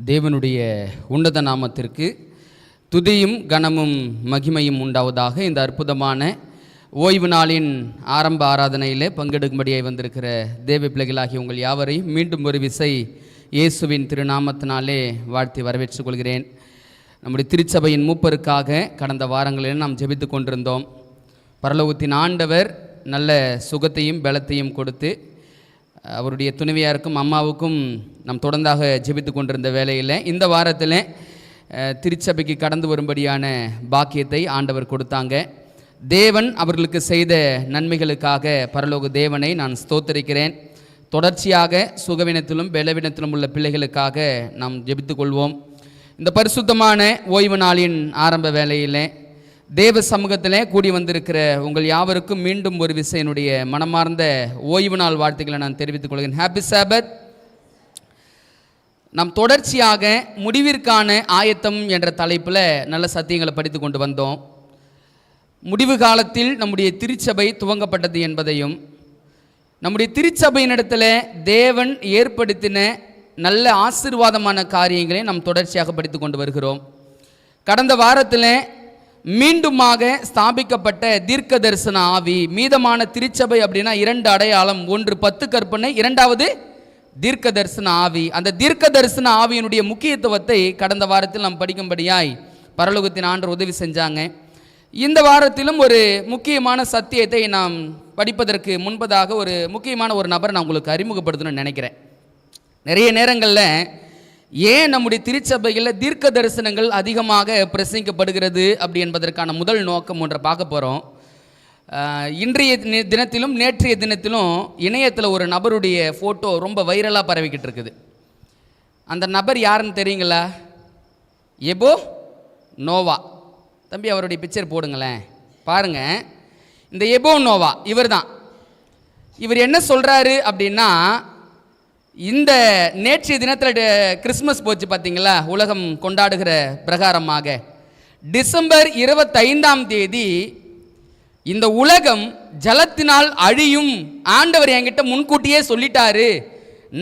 தேவனுடைய உன்னத நாமத்திற்கு துதியும் கனமும் மகிமையும் உண்டாவதாக. இந்த அற்புதமான ஓய்வு நாளின் ஆரம்ப ஆராதனையில் பங்கெடுக்கும்படியாக வந்திருக்கிற தேவ பிள்ளைகளாகிய உங்கள் யாவரையும் மீண்டும் ஒரு விசை இயேசுவின் திருநாமத்தினாலே வாழ்த்தி வரவேற்றுக் கொள்கிறேன். நம்முடைய திருச்சபையின் மூப்பருக்காக கடந்த வாரங்களில் நாம் ஜெபித்து கொண்டிருந்தோம். பரலோகத்தின் ஆண்டவர் நல்ல சுகத்தையும் பலத்தையும் கொடுத்து அவருடைய துணைவியாருக்கும் அம்மாவுக்கும் நாம் தொடர்ந்தாக ஜெபித்து கொண்டிருந்த வேளையில் இந்த வாரத்தில் திருச்சபைக்கு கடந்து வரும்படியான பாக்கியத்தை ஆண்டவர் கொடுத்தாங்க. தேவன் அவர்களுக்கு செய்த நன்மைகளுக்காக பரலோக தேவனை நான் ஸ்தோத்தரிக்கிறேன். தொடர்ச்சியாக சுகவீனத்திலும் பலவீனத்திலும் உள்ள பிள்ளைகளுக்காக நாம் ஜெபித்து கொள்வோம். இந்த பரிசுத்தமான ஓய்வு நாளின் ஆரம்ப வேளையில் தேவ சமூகத்தில் கூடி வந்திருக்கிற உங்கள் யாவருக்கும் மீண்டும் ஒரு விசை என்னுடைய மனமார்ந்த ஓய்வு நாள் வாழ்த்துக்களை நான் தெரிவித்துக் கொள்கிறேன். ஹாப்பி சாபத். நாம் தொடர்ச்சியாக முடிவிற்கான ஆயத்தம் என்ற தலைப்பில் நல்ல சத்தியங்களை படித்து கொண்டு வந்தோம். முடிவு காலத்தில் நம்முடைய திருச்சபை துவங்கப்பட்டது என்பதையும் நம்முடைய திருச்சபையினிடத்தில் தேவன் ஏற்படுத்தின நல்ல ஆசீர்வாதமான காரியங்களை நாம் தொடர்ச்சியாக படித்து கொண்டு வருகிறோம். கடந்த வாரத்தில் மீண்டுமாக ஸ்தாபிக்கப்பட்ட தீர்க்க தரிசன ஆவி, மீதமான திருச்சபை அப்படின்னா இரண்டு அடையாளம், ஒன்று 10 கற்பனை, இரண்டாவது தீர்க்க தரிசன ஆவி. அந்த தீர்க்க தரிசன ஆவியினுடைய முக்கியத்துவத்தை கடந்த வாரத்தில் நாம் படிக்கும்படியாய் பரலோகத்தின் ஆண்டவர் உதவி செஞ்சாங்க. இந்த வாரத்திலும் ஒரு முக்கியமான சத்தியத்தை நாம் படிப்பதற்கு முன்பதாக ஒரு முக்கியமான ஒரு நபரை நான் உங்களுக்கு அறிமுகப்படுத்தணும்னு நினைக்கிறேன். நிறைய நேரங்களில் ஏன் நம்முடைய திருச்சபைகளில் தீர்க்க தரிசனங்கள் அதிகமாக பிரசங்கிக்கப்படுகிறது அப்படி என்பதற்கான முதல் நோக்கம் ஒன்றை பார்க்க போகிறோம். இன்றைய தினத்திலும் நேற்றைய தினத்திலும் இணையத்தில் ஒரு நபருடைய ஃபோட்டோ ரொம்ப வைரலாக பரவிக்கிட்டு இருக்குது. அந்த நபர் யாருன்னு தெரியுங்களா? எபோ நோவா. தம்பி அவருடைய பிக்சர் போடுங்களேன், பாருங்கள். இந்த எபோ நோவா இவர் தான். இவர் என்ன சொல்கிறாரு அப்படின்னா, இந்த நேற்றைய தினத்தில் கிறிஸ்மஸ் போச்சு பார்த்தீங்களா, உலகம் கொண்டாடுகிற பிரகாரமாக டிசம்பர் 25ஆம் தேதி இந்த உலகம் ஜலத்தினால் அழியும் ஆண்டவர் என்கிட்ட முன்கூட்டியே சொல்லிட்டாரு.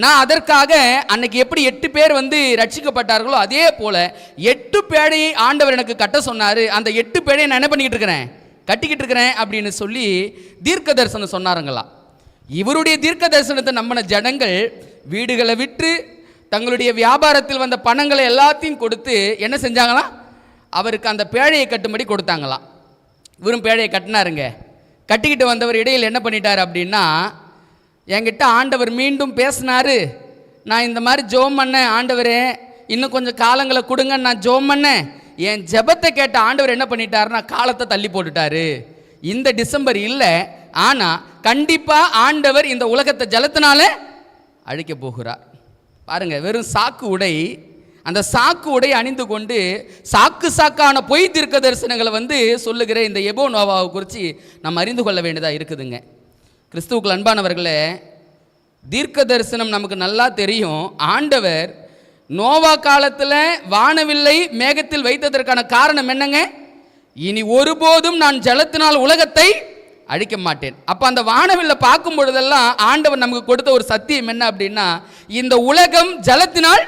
நான் அதற்காக அன்னைக்கு எப்படி 8 பேர் ரட்சிக்கப்பட்டார்களோ அதே போல 8 பேழையை ஆண்டவர் எனக்கு கட்ட சொன்னார். அந்த 8 பேழையை நான் என்ன பண்ணிக்கிட்டு இருக்கிறேன், கட்டிக்கிட்டு இருக்கிறேன் அப்படின்னு சொல்லி தீர்க்க தரிசனம் சொன்னாருங்களா. இவருடைய தீர்க்க தரிசனத்தை நம்பின ஜனங்கள் வீடுகளை விற்று தங்களுடைய வியாபாரத்தில் வந்த பணங்களை எல்லாத்தையும் கொடுத்து என்ன செஞ்சாங்களாம், அவருக்கு அந்த பேழையை கட்டும்படி கொடுத்தாங்களாம். இவரும் பேழையை கட்டினாருங்க. கட்டிக்கிட்டு வந்தவர் இடையில் என்ன பண்ணிட்டார் அப்படின்னா, என்கிட்ட ஆண்டவர் மீண்டும் பேசினார். நான் இந்த மாதிரி ஜெபம் பண்ணேன், ஆண்டவரே இன்னும் கொஞ்சம் காலங்களை கொடுங்கன்னு நான் ஜெபம் பண்ணேன். என் ஜெபத்தை கேட்ட ஆண்டவர் என்ன பண்ணிட்டாருன்னா காலத்தை தள்ளி போட்டுட்டாரு. இந்த டிசம்பர் இல்லை, ஆனால் கண்டிப்பாக ஆண்டவர் இந்த உலகத்தை ஜலத்தினால அழிக்க போகிறார். பாருங்க, வெறும் சாக்கு உடை, அந்த சாக்கு உடை அணிந்து கொண்டு சாக்கான பொய் தீர்க்க தரிசனங்களை சொல்லுகிற இந்த எபோ நோவாவை குறித்து நம்ம அறிந்து கொள்ள வேண்டியதாக இருக்குதுங்க. கிறிஸ்துவுக்குள் அன்பானவர்களே, தீர்க்க தரிசனம் நமக்கு நல்லா தெரியும். ஆண்டவர் நோவா காலத்தில் வானவில்லை மேகத்தில் வைத்ததற்கான காரணம் என்னங்க, இனி ஒருபோதும் நான் ஜலத்தினால் உலகத்தை அழிக்க மாட்டேன். அப்போ அந்த வானவில்லை பார்க்கும் பொழுதெல்லாம் ஆண்டவர் நமக்கு கொடுத்த ஒரு சத்தியம் என்ன அப்படின்னா, இந்த உலகம் ஜலத்தினால்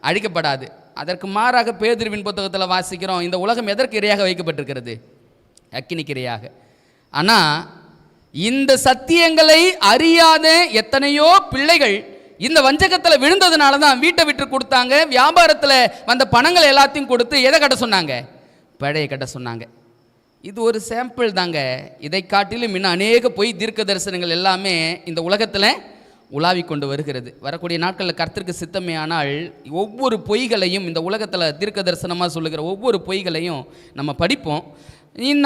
அழிக்கப்படாது. அதற்கு மாறாக பேதுருவின் புத்தகத்தில் வாசிக்கிறோம், இந்த உலகம் எதற்கு இரையாக வைக்கப்பட்டிருக்கிறது, அக்கினிக்கு இரையாக. ஆனால் இந்த சத்தியங்களை அறியாத எத்தனையோ பிள்ளைகள் இந்த வஞ்சகத்தில் விழுந்ததுனால தான் வீட்டை விட்டு கொடுத்தாங்க, வியாபாரத்தில் வந்த பணங்களை எல்லாத்தையும் கொடுத்து எதை கட்ட சொன்னாங்க, பழைய கட்ட சொன்னாங்க. இது ஒரு சாம்பிள் தாங்க. இதை காட்டிலும் இன்னும் அநேக பொய் தீர்க்க தரிசனங்கள் எல்லாமே இந்த உலகத்தில் உலாவி கொண்டு வருகிறது. வரக்கூடிய நாட்களில் கர்த்தருக்கு சித்தமே ஆனால் ஒவ்வொரு பொய்களையும் இந்த உலகத்தில் தீர்க்க தரிசனமாக சொல்லுகிற ஒவ்வொரு பொய்களையும் நம்ம படிப்போம்.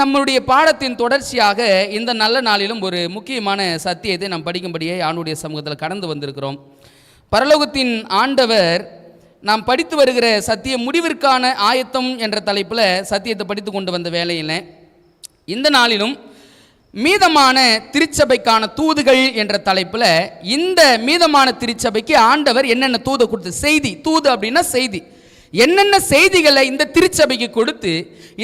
நம்மளுடைய பாடத்தின் தொடர்ச்சியாக இந்த நல்ல நாளிலும் ஒரு முக்கியமான சத்தியத்தை நாம் படிக்கும்படியே ஆண்டுடைய சமூகத்தில் கடந்து வந்திருக்கிறோம். பரலோகத்தின் ஆண்டவர் நாம் படித்து வருகிற சத்திய முடிவிற்கான ஆயத்தம் என்ற தலைப்பில் சத்தியத்தை படித்து கொண்டு வந்த வேளையில் இந்த நாளிலும் மீதமான திருச்சபைக்கான தூதுகள் என்ற தலைப்பில் இந்த மீதமான திருச்சபைக்கு ஆண்டவர் என்னென்ன தூதை கொடுத்து, செய்தி, தூது அப்படின்னா செய்தி, என்னென்ன செய்திகளை இந்த திருச்சபைக்கு கொடுத்து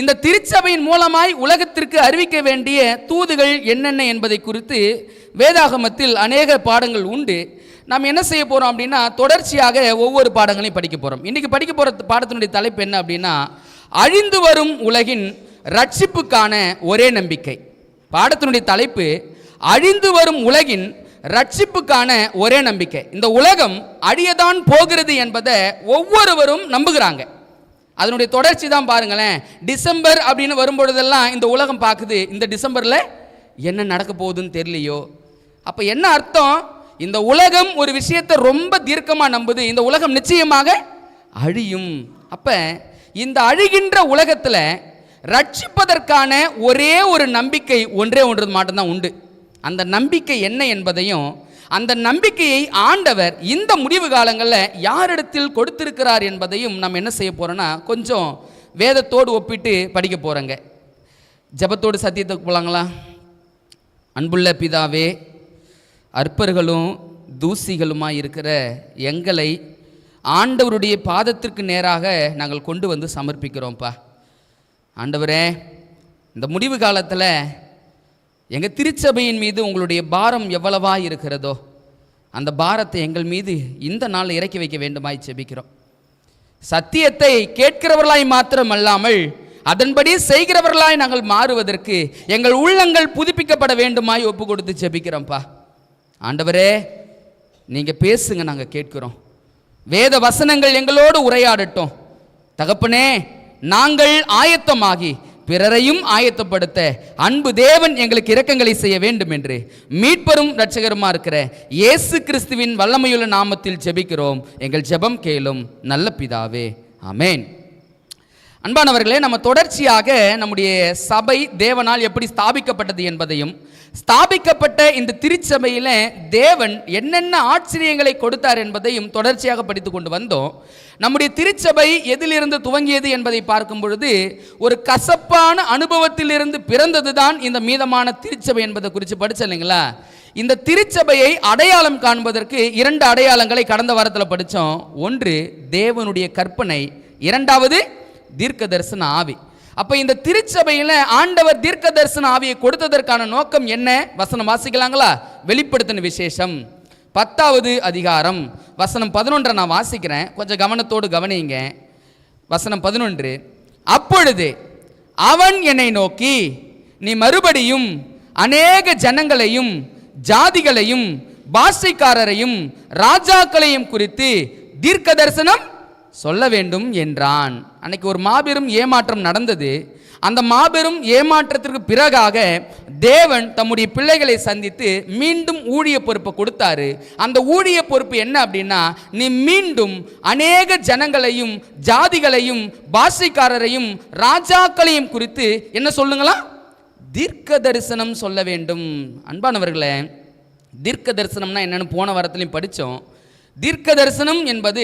இந்த திருச்சபையின் மூலமாய் உலகத்திற்கு அறிவிக்க வேண்டிய தூதுகள் என்னென்ன என்பதை குறித்து வேதாகமத்தில் அநேக பாடங்கள் உண்டு. நாம் என்ன செய்ய போகிறோம் அப்படின்னா, தொடர்ச்சியாக ஒவ்வொரு பாடங்களையும் படிக்க போகிறோம். இன்றைக்கி படிக்க போகிற பாடத்தினுடைய தலைப்பு என்ன அப்படின்னா, அழிந்து வரும் உலகின் ரட்சிப்புக்கான ஒரே நம்பிக்கை. பாடத்தினுடைய தலைப்பு அழிந்து வரும் உலகின் ரட்சிப்புக்கான ஒரே நம்பிக்கை. இந்த உலகம் அழியதான் போகிறது என்பதை ஒவ்வொருவரும் நம்புகிறாங்க. அதனுடைய தொடர்ச்சி தான் பாருங்களேன். டிசம்பர் அப்படின்னு வரும்பொழுதெல்லாம் இந்த உலகம் பார்க்குது, இந்த டிசம்பரில் என்ன நடக்க போகுதுன்னு தெரியலையோ. அப்போ என்ன அர்த்தம்? இந்த உலகம் ஒரு விஷயத்தை ரொம்ப தீர்க்கமாக நம்புது, இந்த உலகம் நிச்சயமாக அழியும். அப்போ இந்த அழிகின்ற உலகத்தில் ரட்சிப்பதற்கான ஒரே ஒரு நம்பிக்கை ஒன்றே ஒன்று மட்டும்தான் உண்டு. அந்த நம்பிக்கை என்ன என்பதையும், அந்த நம்பிக்கையை ஆண்டவர் இந்த முடிவு காலங்களில் யாரிடத்தில் கொடுத்திருக்கிறார் என்பதையும் நம்ம என்ன செய்ய போகிறோன்னா, கொஞ்சம் வேதத்தோடு ஒப்பிட்டு படிக்க போகிறோங்க. ஜெபத்தோடு சத்தியத்துக்கு போகலாங்களா? அன்புள்ள பிதாவே, அற்பர்களும் தூசிகளுமாய் இருக்கிற எங்களை ஆண்டவருடைய பாதத்திற்கு நேராக நாங்கள் கொண்டு வந்து சமர்ப்பிக்கிறோம்ப்பா. ஆண்டவரே, இந்த முடிவு காலத்தில் எங்கள் திருச்சபையின் மீது உங்களுடைய பாரம் எவ்வளவா இருக்கிறதோ அந்த பாரத்தை எங்கள் மீது இந்த நாளில் இறக்கி வைக்க வேண்டுமாய் ஜெபிக்கிறோம். சத்தியத்தை கேட்கிறவர்களாய் மாத்திரம் அல்லாமல் அதன்படி செய்கிறவர்களாய் நாங்கள் மாறுவதற்கு எங்கள் உள்ளங்கள் புதுப்பிக்கப்பட வேண்டுமாய் ஒப்பு கொடுத்து ஜெபிக்கிறோம்ப்பா. ஆண்டவரே, நீங்கள் பேசுங்க, நாங்கள் கேட்கிறோம். வேத வசனங்கள் எங்களோடு உரையாடட்டும். தகப்பனே, நாங்கள் ஆயத்தமாகி பிறரையும் ஆயத்தப்படுத்த அன்பு தேவன் எங்களுக்கு இரக்கங்களை செய்ய வேண்டும் என்று மீட்பரும் இரட்சகருமா இருக்கிற இயேசு கிறிஸ்துவின் வல்லமையுள்ள நாமத்தில் ஜெபிக்கிறோம். எங்கள் ஜெபம் கேளும் நல்ல பிதாவே, ஆமென். அன்பானவர்களே, நம்ம தொடர்ச்சியாக நம்முடைய சபை தேவனால் எப்படி ஸ்தாபிக்கப்பட்டது என்பதையும், ஸ்தாபிக்கப்பட்ட இந்த திருச்சபையில் தேவன் என்னென்ன ஆச்சரியங்களை கொடுத்தார் என்பதையும் தொடர்ச்சியாக படித்து கொண்டு வந்தோம். நம்முடைய திருச்சபை எதிலிருந்து துவங்கியது என்பதை பார்க்கும் பொழுது ஒரு கசப்பான அனுபவத்திலிருந்து பிறந்தது தான் இந்த மீதமான திருச்சபை என்பதை குறித்து படித்தோம் இல்லைங்களா? இந்த திருச்சபையை அடையாளம் காண்பதற்கு 2 அடையாளங்களை கடந்த வாரத்தில் படித்தோம். ஒன்று தேவனுடைய கற்பனை, இரண்டாவது தீர்க்க தரிசன ஆவி. அப்போ இந்த திருச்சபையில் ஆண்டவர் தீர்க்க தரிசன ஆவியை கொடுத்ததற்கான நோக்கம் என்ன? வசனம் வாசிக்கலாங்களா? வெளிப்படுத்தின விசேஷம் 10வது அதிகாரம் வசனம் 11 நான் வாசிக்கிறேன், கொஞ்சம் கவனத்தோடு கவனிங்க. வசனம் 11, அப்பொழுது அவன் என்னை நோக்கி, நீ மறுபடியும் அநேக ஜனங்களையும் ஜாதிகளையும் பாஷைக்காரரையும் ராஜாக்களையும் குறித்து தீர்க்க தரிசனம் சொல்ல வேண்டும் என்றான். அன்னைக்கு ஒரு மாபெரும் ஏமாற்றம் நடந்தது. அந்த மாபெரும் ஏமாற்றத்திற்கு பிறகாக தேவன் தம்முடைய பிள்ளைகளை சந்தித்து மீண்டும் ஊழிய பொறுப்பை கொடுத்தாரு. அந்த ஊழிய பொறுப்பு என்ன அப்படின்னா, நீ மீண்டும் அநேக ஜனங்களையும் ஜாதிகளையும் பாஷைக்காரரையும் ராஜாக்களையும் குறித்து என்ன சொல்லுங்களா? தீர்க்க தரிசனம் சொல்ல வேண்டும். அன்பானவர்களே, தீர்க்க தரிசனம்னா என்னன்னு போன வாரத்திலையும் படித்தோம். தீர்க்க தரிசனம் என்பது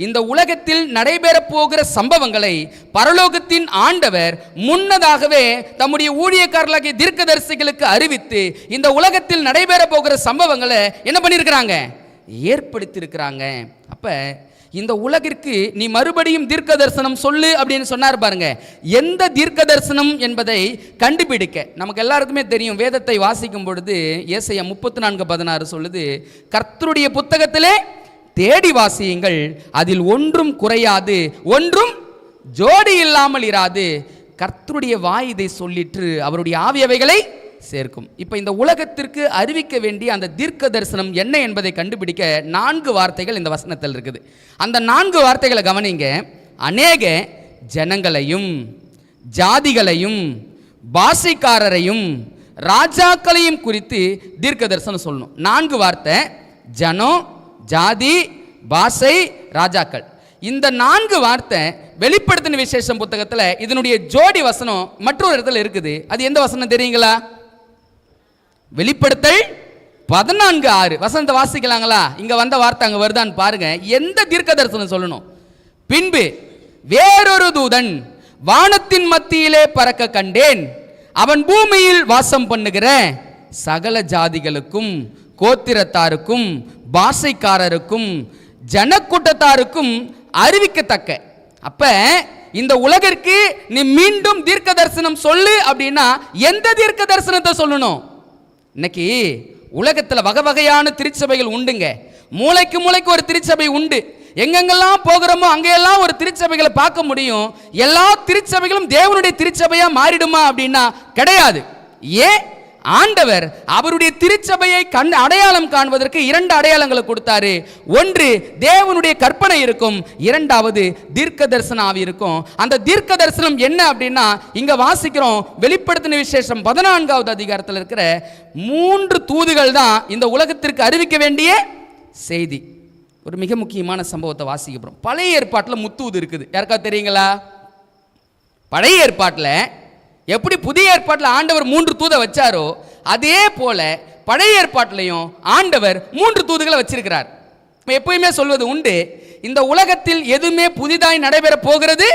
இந்த உலகத்தில் நடைபெறப் போகிற சம்பவங்களை பரலோகத்தின் ஆண்டவர் முன்னதாகவே தம்முடைய ஊழியக்காரர்களாகிய தீர்க்கதரிசிகளுக்கு அறிவித்து இந்த உலகத்தில் நடைபெறப் போகிற சம்பவங்களை என்ன பண்ணியிருக்கிறாங்க? ஏற்படுத்தியிருக்கிறாங்க. அப்போ இந்த உலகிற்கு நீ மறுபடியும் தீர்க்க தரிசனம் சொல்லு அப்படின்னு சொன்னார் பாருங்க. எந்த தீர்க்க தரிசனம் என்பதை கண்டுபிடிக்க நமக்கு எல்லாருக்குமே தெரியும். வேதத்தை வாசிக்கும் பொழுது ஏசாயா 34:16 சொல்லுது, கர்த்தருடைய புத்தகத்திலே தேடி வாசியுங்கள், அதில் ஒன்றும் குறையாது, ஒன்றும் ஜோடி இல்லாமல் இராது. கர்த்தருடைய வாய் இதை சொல்லிற்று, அவருடைய ஆவியவைகளை சேர்க்கும். இப்போ இந்த உலகத்திற்கு அறிவிக்க வேண்டிய அந்த தீர்க்க தரிசனம் என்ன என்பதை கண்டுபிடிக்க 4 வார்த்தைகள் இந்த வசனத்தில் இருக்குது. அந்த 4 வார்த்தைகளை கவனிங்க. அநேக ஜனங்களையும் ஜாதிகளையும் பாஷைக்காரரையும் ராஜாக்களையும் குறித்து தீர்க்க தரிசனம் சொல்லணும். 4 வார்த்தை: ஜனம், ஜாதி, பாஷை, ராஜாக்கள். இந்த 4 வார்த்தை வெளிப்படுத்தின விசேஷம் புத்தகத்தில் இதனுடைய ஜோடி வசனம் மற்றொரு இடத்துல இருக்குது. அது எந்த வசனம் தெரியுங்களா? வெளிப்படுத்தல் 14:6 வசனத்தை வாசிக்கலாங்களா? இங்க வந்த வார்த்தை அங்க வருதான்னு பாருங்க. எந்த தீர்க்க தரிசனம் சொல்லணும்? பின்பு வேறொரு தூதன் வானத்தின் மத்தியிலே பறக்க கண்டேன், அவன் பூமியில் வாசம் பண்ணுகிற சகல ஜாதிகளுக்கும் கோத்திரத்தாருக்கும் பாஷைக்காரருக்கும் ஜனக்கூட்டத்தாருக்கும் அறிவிக்கத்தக்க. அப்ப இந்த உலகிற்கு நீ மீண்டும் தீர்க்க தரிசனம் சொல்லு அப்படின்னா எந்த தீர்க்க தரிசனத்தை சொல்லணும்? இன்னைக்கு உலகத்தில் வகை வகையான திருச்சபைகள் உண்டுங்க. மூளைக்கு மூளைக்கு ஒரு திருச்சபை உண்டு. எங்கெங்கெல்லாம் போகிறோமோ அங்கெல்லாம் ஒரு திருச்சபைகளை பார்க்க முடியும். எல்லா திருச்சபைகளும் தேவனுடைய திருச்சபையா மாறிடுமா அப்படின்னா கிடையாது. ஏன்? ஆண்டவர் அவருடைய திருச்சபையை அடையாளம் காண்பதற்கு 2 அடையாளங்களை கொடுத்தாரு. ஒன்று தேவனுடைய கற்பனை இருக்கும், இரண்டாவது தீர்க்க தரிசன ஆவி இருக்கும். அந்த தீர்க்க தரிசனம் என்ன அப்படின்னா இங்க வாசிக்கிறோம், வெளிப்படுத்தின விசேஷம் 14வது அதிகாரத்தில் இருக்கிற 3 தூதுகள் தான் இந்த உலகத்திற்கு அறிவிக்க வேண்டிய செய்தி. ஒரு மிக முக்கியமான சம்பவத்தை வாசிக்கிறோம். பழைய ஏற்பாட்டில் முத்தூது இருக்குது, யாருக்கா தெரியுங்களா? பழைய ஏற்பாட்டில் எப்படி புதிய ஏற்பாட்டில் ஆண்டவர் 3 தூதை வச்சாரோ அதே போல பழைய ஏற்பாட்டிலையும் ஆண்டவர் 3 தூதுகளை வச்சிருக்கிறார். எப்பயுமே சொல்வது உண்டு, இந்த உலகத்தில் எதுவுமே புதிதாய் நடைபெற போகிறது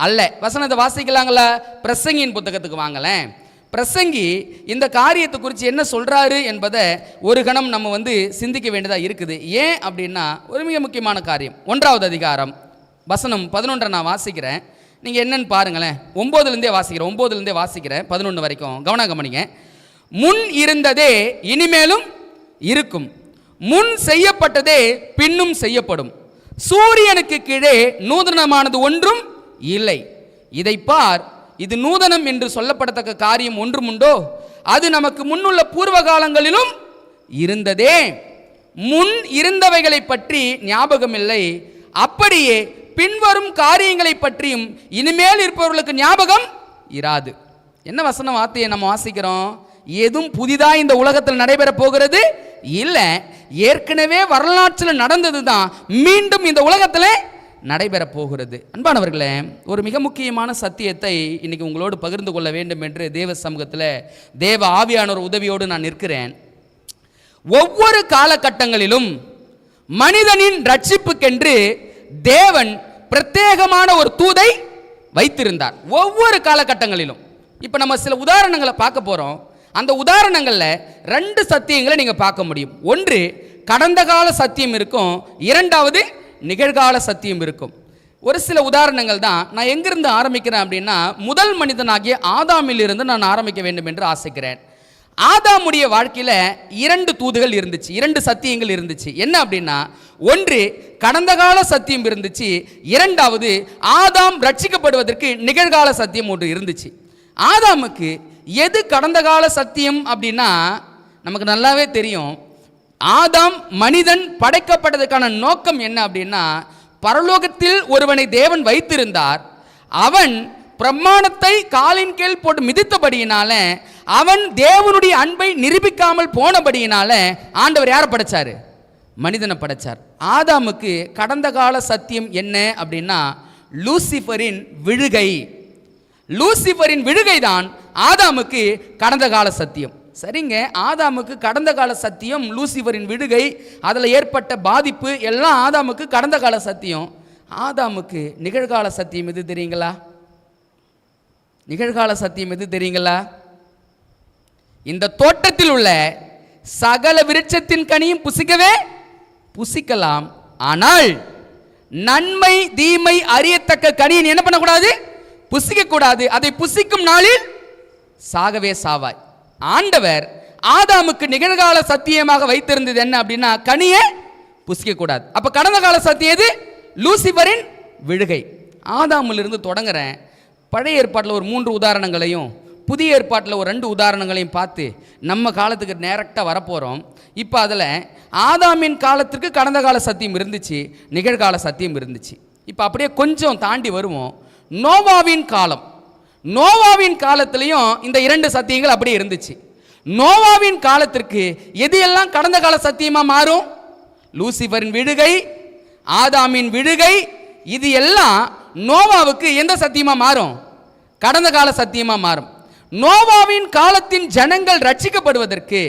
அல்ல. வசனத்தை வாசிக்கலாங்களா? பிரசங்கியின் புத்தகத்துக்கு வாங்கலேன். பிரசங்கி இந்த காரியத்தை குறித்து என்ன சொல்றாரு என்பதை ஒரு கணம் நம்ம சிந்திக்க வேண்டியதாக இருக்குது. ஏன் அப்படின்னா ஒரு மிக முக்கியமான காரியம். 1வது அதிகாரம் வசனம் 11 நான் வாசிக்கிறேன், நீங்கள் என்னன்னு பாருங்களேன். 9லேருந்தே வாசிக்கிறேன் 11 வரைக்கும் கவனிங்க. முன் இருந்ததே இனிமேலும் இருக்கும், முன் செய்யப்பட்டதே பின்னும் செய்யப்படும், சூரியனுக்கு கீழே நூதனமானது ஒன்றும் இல்லை. இதை பார், இது நூதனம் என்று சொல்லப்படத்தக்க காரியம் ஒன்றும் உண்டோ? அது நமக்கு முன்னுள்ள பூர்வ காலங்களிலும் இருந்ததே. முன் இருந்தவைகளை பற்றி ஞாபகம் இல்லை, அப்படியே பின்வரும் காரியங்களை பற்றியும் இனிமேல் இருப்பவர்களுக்கு ஞாபகம் இராது. என்ன வசன வார்த்தையை நம்ம வாசிக்கிறோம்? எதுவும் புதிதாக இந்த உலகத்தில் நடைபெற போகிறது இல்லை, ஏற்கனவே வரலாற்றில் நடந்தது தான் மீண்டும் இந்த உலகத்தில் நடைபெற போகிறது. அன்பானவர்களே, ஒரு மிக முக்கியமான சத்தியத்தை இன்னைக்கு உங்களோடு பகிர்ந்து கொள்ள வேண்டும் என்று தேவ சமூகத்தில் தேவ ஆவியானோர் உதவியோடு நான் நிற்கிறேன். ஒவ்வொரு காலகட்டங்களிலும் மனிதனின் ரட்சிப்புக்கென்று தேவன் பிரத்யேகமான ஒரு தூதை வைத்திருந்தார். ஒவ்வொரு காலகட்டங்களிலும். இப்போ நம்ம சில உதாரணங்களை பார்க்க போகிறோம். அந்த உதாரணங்களில் 2 சத்தியங்களை நீங்கள் பார்க்க முடியும். ஒன்று கடந்த கால சத்தியம் இருக்கும், இரண்டாவது நிகழ்கால சத்தியம் இருக்கும். ஒரு சில உதாரணங்கள் தான். நான் எங்கிருந்து ஆரம்பிக்கிறேன் அப்படின்னா, முதல் மனிதனாகிய ஆதாமிலிருந்து நான் ஆரம்பிக்க வேண்டும் என்று ஆசைக்கிறேன். ஆதாமுடைய வாழ்க்கையில் 2 தூதுகள் இருந்துச்சு, 2 சத்தியங்கள் இருந்துச்சு. என்ன அப்படின்னா, ஒன்று கடந்த கால சத்தியம் இருந்துச்சு, இரண்டாவது ஆதாம் ரட்சிக்கப்படுவதற்கு நிகழ்கால சத்தியம் ஒன்று இருந்துச்சு. ஆதாமுக்கு எது கடந்த கால சத்தியம் அப்படின்னா நமக்கு நல்லாவே தெரியும். ஆதாம் மனிதன் படைக்கப்பட்டதுக்கான நோக்கம் என்ன அப்படின்னா, பரலோகத்தில் ஒருவனை தேவன் வைத்திருந்தார். அவன் பிரமாணத்தை காலின் கீழ் போட்டு மிதித்தபடியினால, அவன் தேவனுடைய அன்பை நிரூபிக்காமல் போனபடியினால ஆண்டவர் யாரை படைச்சாரு? மனிதனை படைச்சார். ஆதாமுக்கு கடந்த கால சத்தியம் என்ன அப்படின்னா, லூசிஃபரின் விழுகை. லூசிஃபரின் விழுகை தான் ஆதாமுக்கு கடந்த கால சத்தியம். சரிங்க, ஆதாமுக்கு கடந்த கால சத்தியம், லூசிஃபரின் விழுகை, அதில் ஏற்பட்ட பாதிப்பு எல்லாம் ஆதாமுக்கு கடந்த கால சத்தியம். ஆதாமுக்கு நிகழ்கால சத்தியம் எது தெரியுங்களா? நிகழ்கால சத்தியம் எது தெரியுங்களா? இந்த தோட்டத்தில் உள்ள சகல விருட்சத்தின் கனியும் புசிக்கவே புசிக்கலாம், ஆனால் நன்மை தீமை அறியத்தக்க கனியை என்ன பண்ணக்கூடாது? புசிக்க கூடாது. அதை புசிக்கும் நாளில் சாகவே சாவாய். ஆண்டவர் ஆதாமுக்கு நிகழ்கால சத்தியமாக வைத்திருந்தது என்ன அப்படின்னா, கனியை புசிக்க கூடாது. அப்ப கடந்த கால சத்தியம் எது? லூசிஃபரின் விழுகை. ஆதாமிலிருந்து தொடங்குறேன். பழைய ஏற்பாட்டில் ஒரு 3 உதாரணங்களையும் புதிய ஏற்பாட்டில் ஒரு 2 உதாரணங்களையும் பார்த்து நம்ம காலத்துக்கு நேரக்டாக வரப்போகிறோம். இப்போ அதில் ஆதாமின் காலத்திற்கு கடந்த கால சத்தியம் இருந்துச்சு, நிகழ்கால சத்தியம் இருந்துச்சு. இப்போ அப்படியே கொஞ்சம் தாண்டி வருவோம். நோவாவின் காலம். நோவாவின் காலத்திலையும் இந்த 2 சத்தியங்கள் அப்படியே இருந்துச்சு. நோவாவின் காலத்திற்கு எது எல்லாம் கடந்த கால சத்தியமாக மாறும்? லூசிஃபரின் விழுகை, ஆதாமின் விழுகை, இது எல்லாம் நோவாவுக்கு எந்த சத்தியமாக மாறும்? கடந்த கால சத்தியமாக மாறும். நோவாவின் காலத்தின் ஜனங்கள் ரட்சிக்கப்படுவதற்கு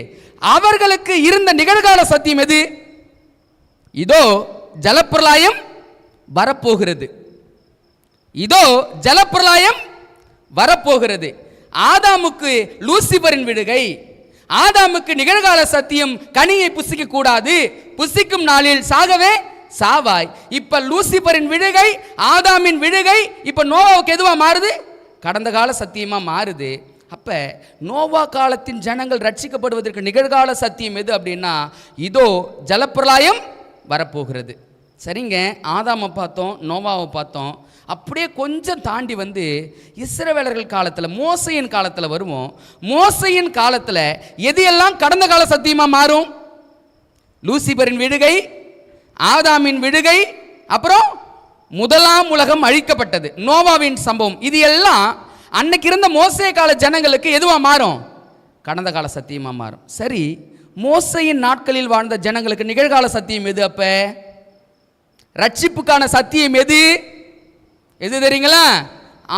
அவர்களுக்கு இருந்த நிகழ்கால சத்தியம் எது? இதோ ஜலப்பிரளயம் வரப்போகிறது, இதோ ஜலப்பிரளயம் வரப்போகிறது. ஆதாமுக்கு லூசிஃபரின் விழுகை, ஆதாமுக்கு நிகழ்கால சத்தியம் கனியை புசிக்க கூடாது, புசிக்கும் நாளில் சாகவே சாவாய். இப்ப லூசிஃபரின் விழுகை, ஆதாமின் விழுகை இப்ப நோவாவுக்கு எதுவா மாறுது? கடந்த கால சத்தியமா மாறுது. அப்ப நோவா காலத்தின் ஜனங்கள் ரட்சிக்கப்படுவதற்கு நிகழ்கால சத்தியம் எது அப்படின்னா, இதோ ஜலப்பிரளயம் வரப்போகிறது. சரிங்க, ஆதாமை பார்த்தோம், நோவாவை பார்த்தோம். அப்படியே கொஞ்சம் தாண்டி வந்து இஸ்ரவேலர்கள் காலத்தில், மோசையின் காலத்தில் வருவோம். மோசையின் காலத்தில் எது எல்லாம் கடந்த கால சத்தியமாக மாறும்? லூசிபரின் விடுகை, ஆதாமின் விடுகை, அப்புறம் முதலாம் உலகம் அழிக்கப்பட்டது, நோவாவின் சம்பவம். இது எல்லாம் அன்னைக்கு இருந்த மோசே கால ஜனங்களுக்கு எதுவா மாறும்? கடந்த கால சத்தியமாக மாறும். சரி, மோசையின் நாட்களில் வாழ்ந்த ஜனங்களுக்கு நிகழ்கால சத்தியம் எது? அப்ப ரட்சிப்புக்கான சத்தியம் எது? எது தெரியுங்களா?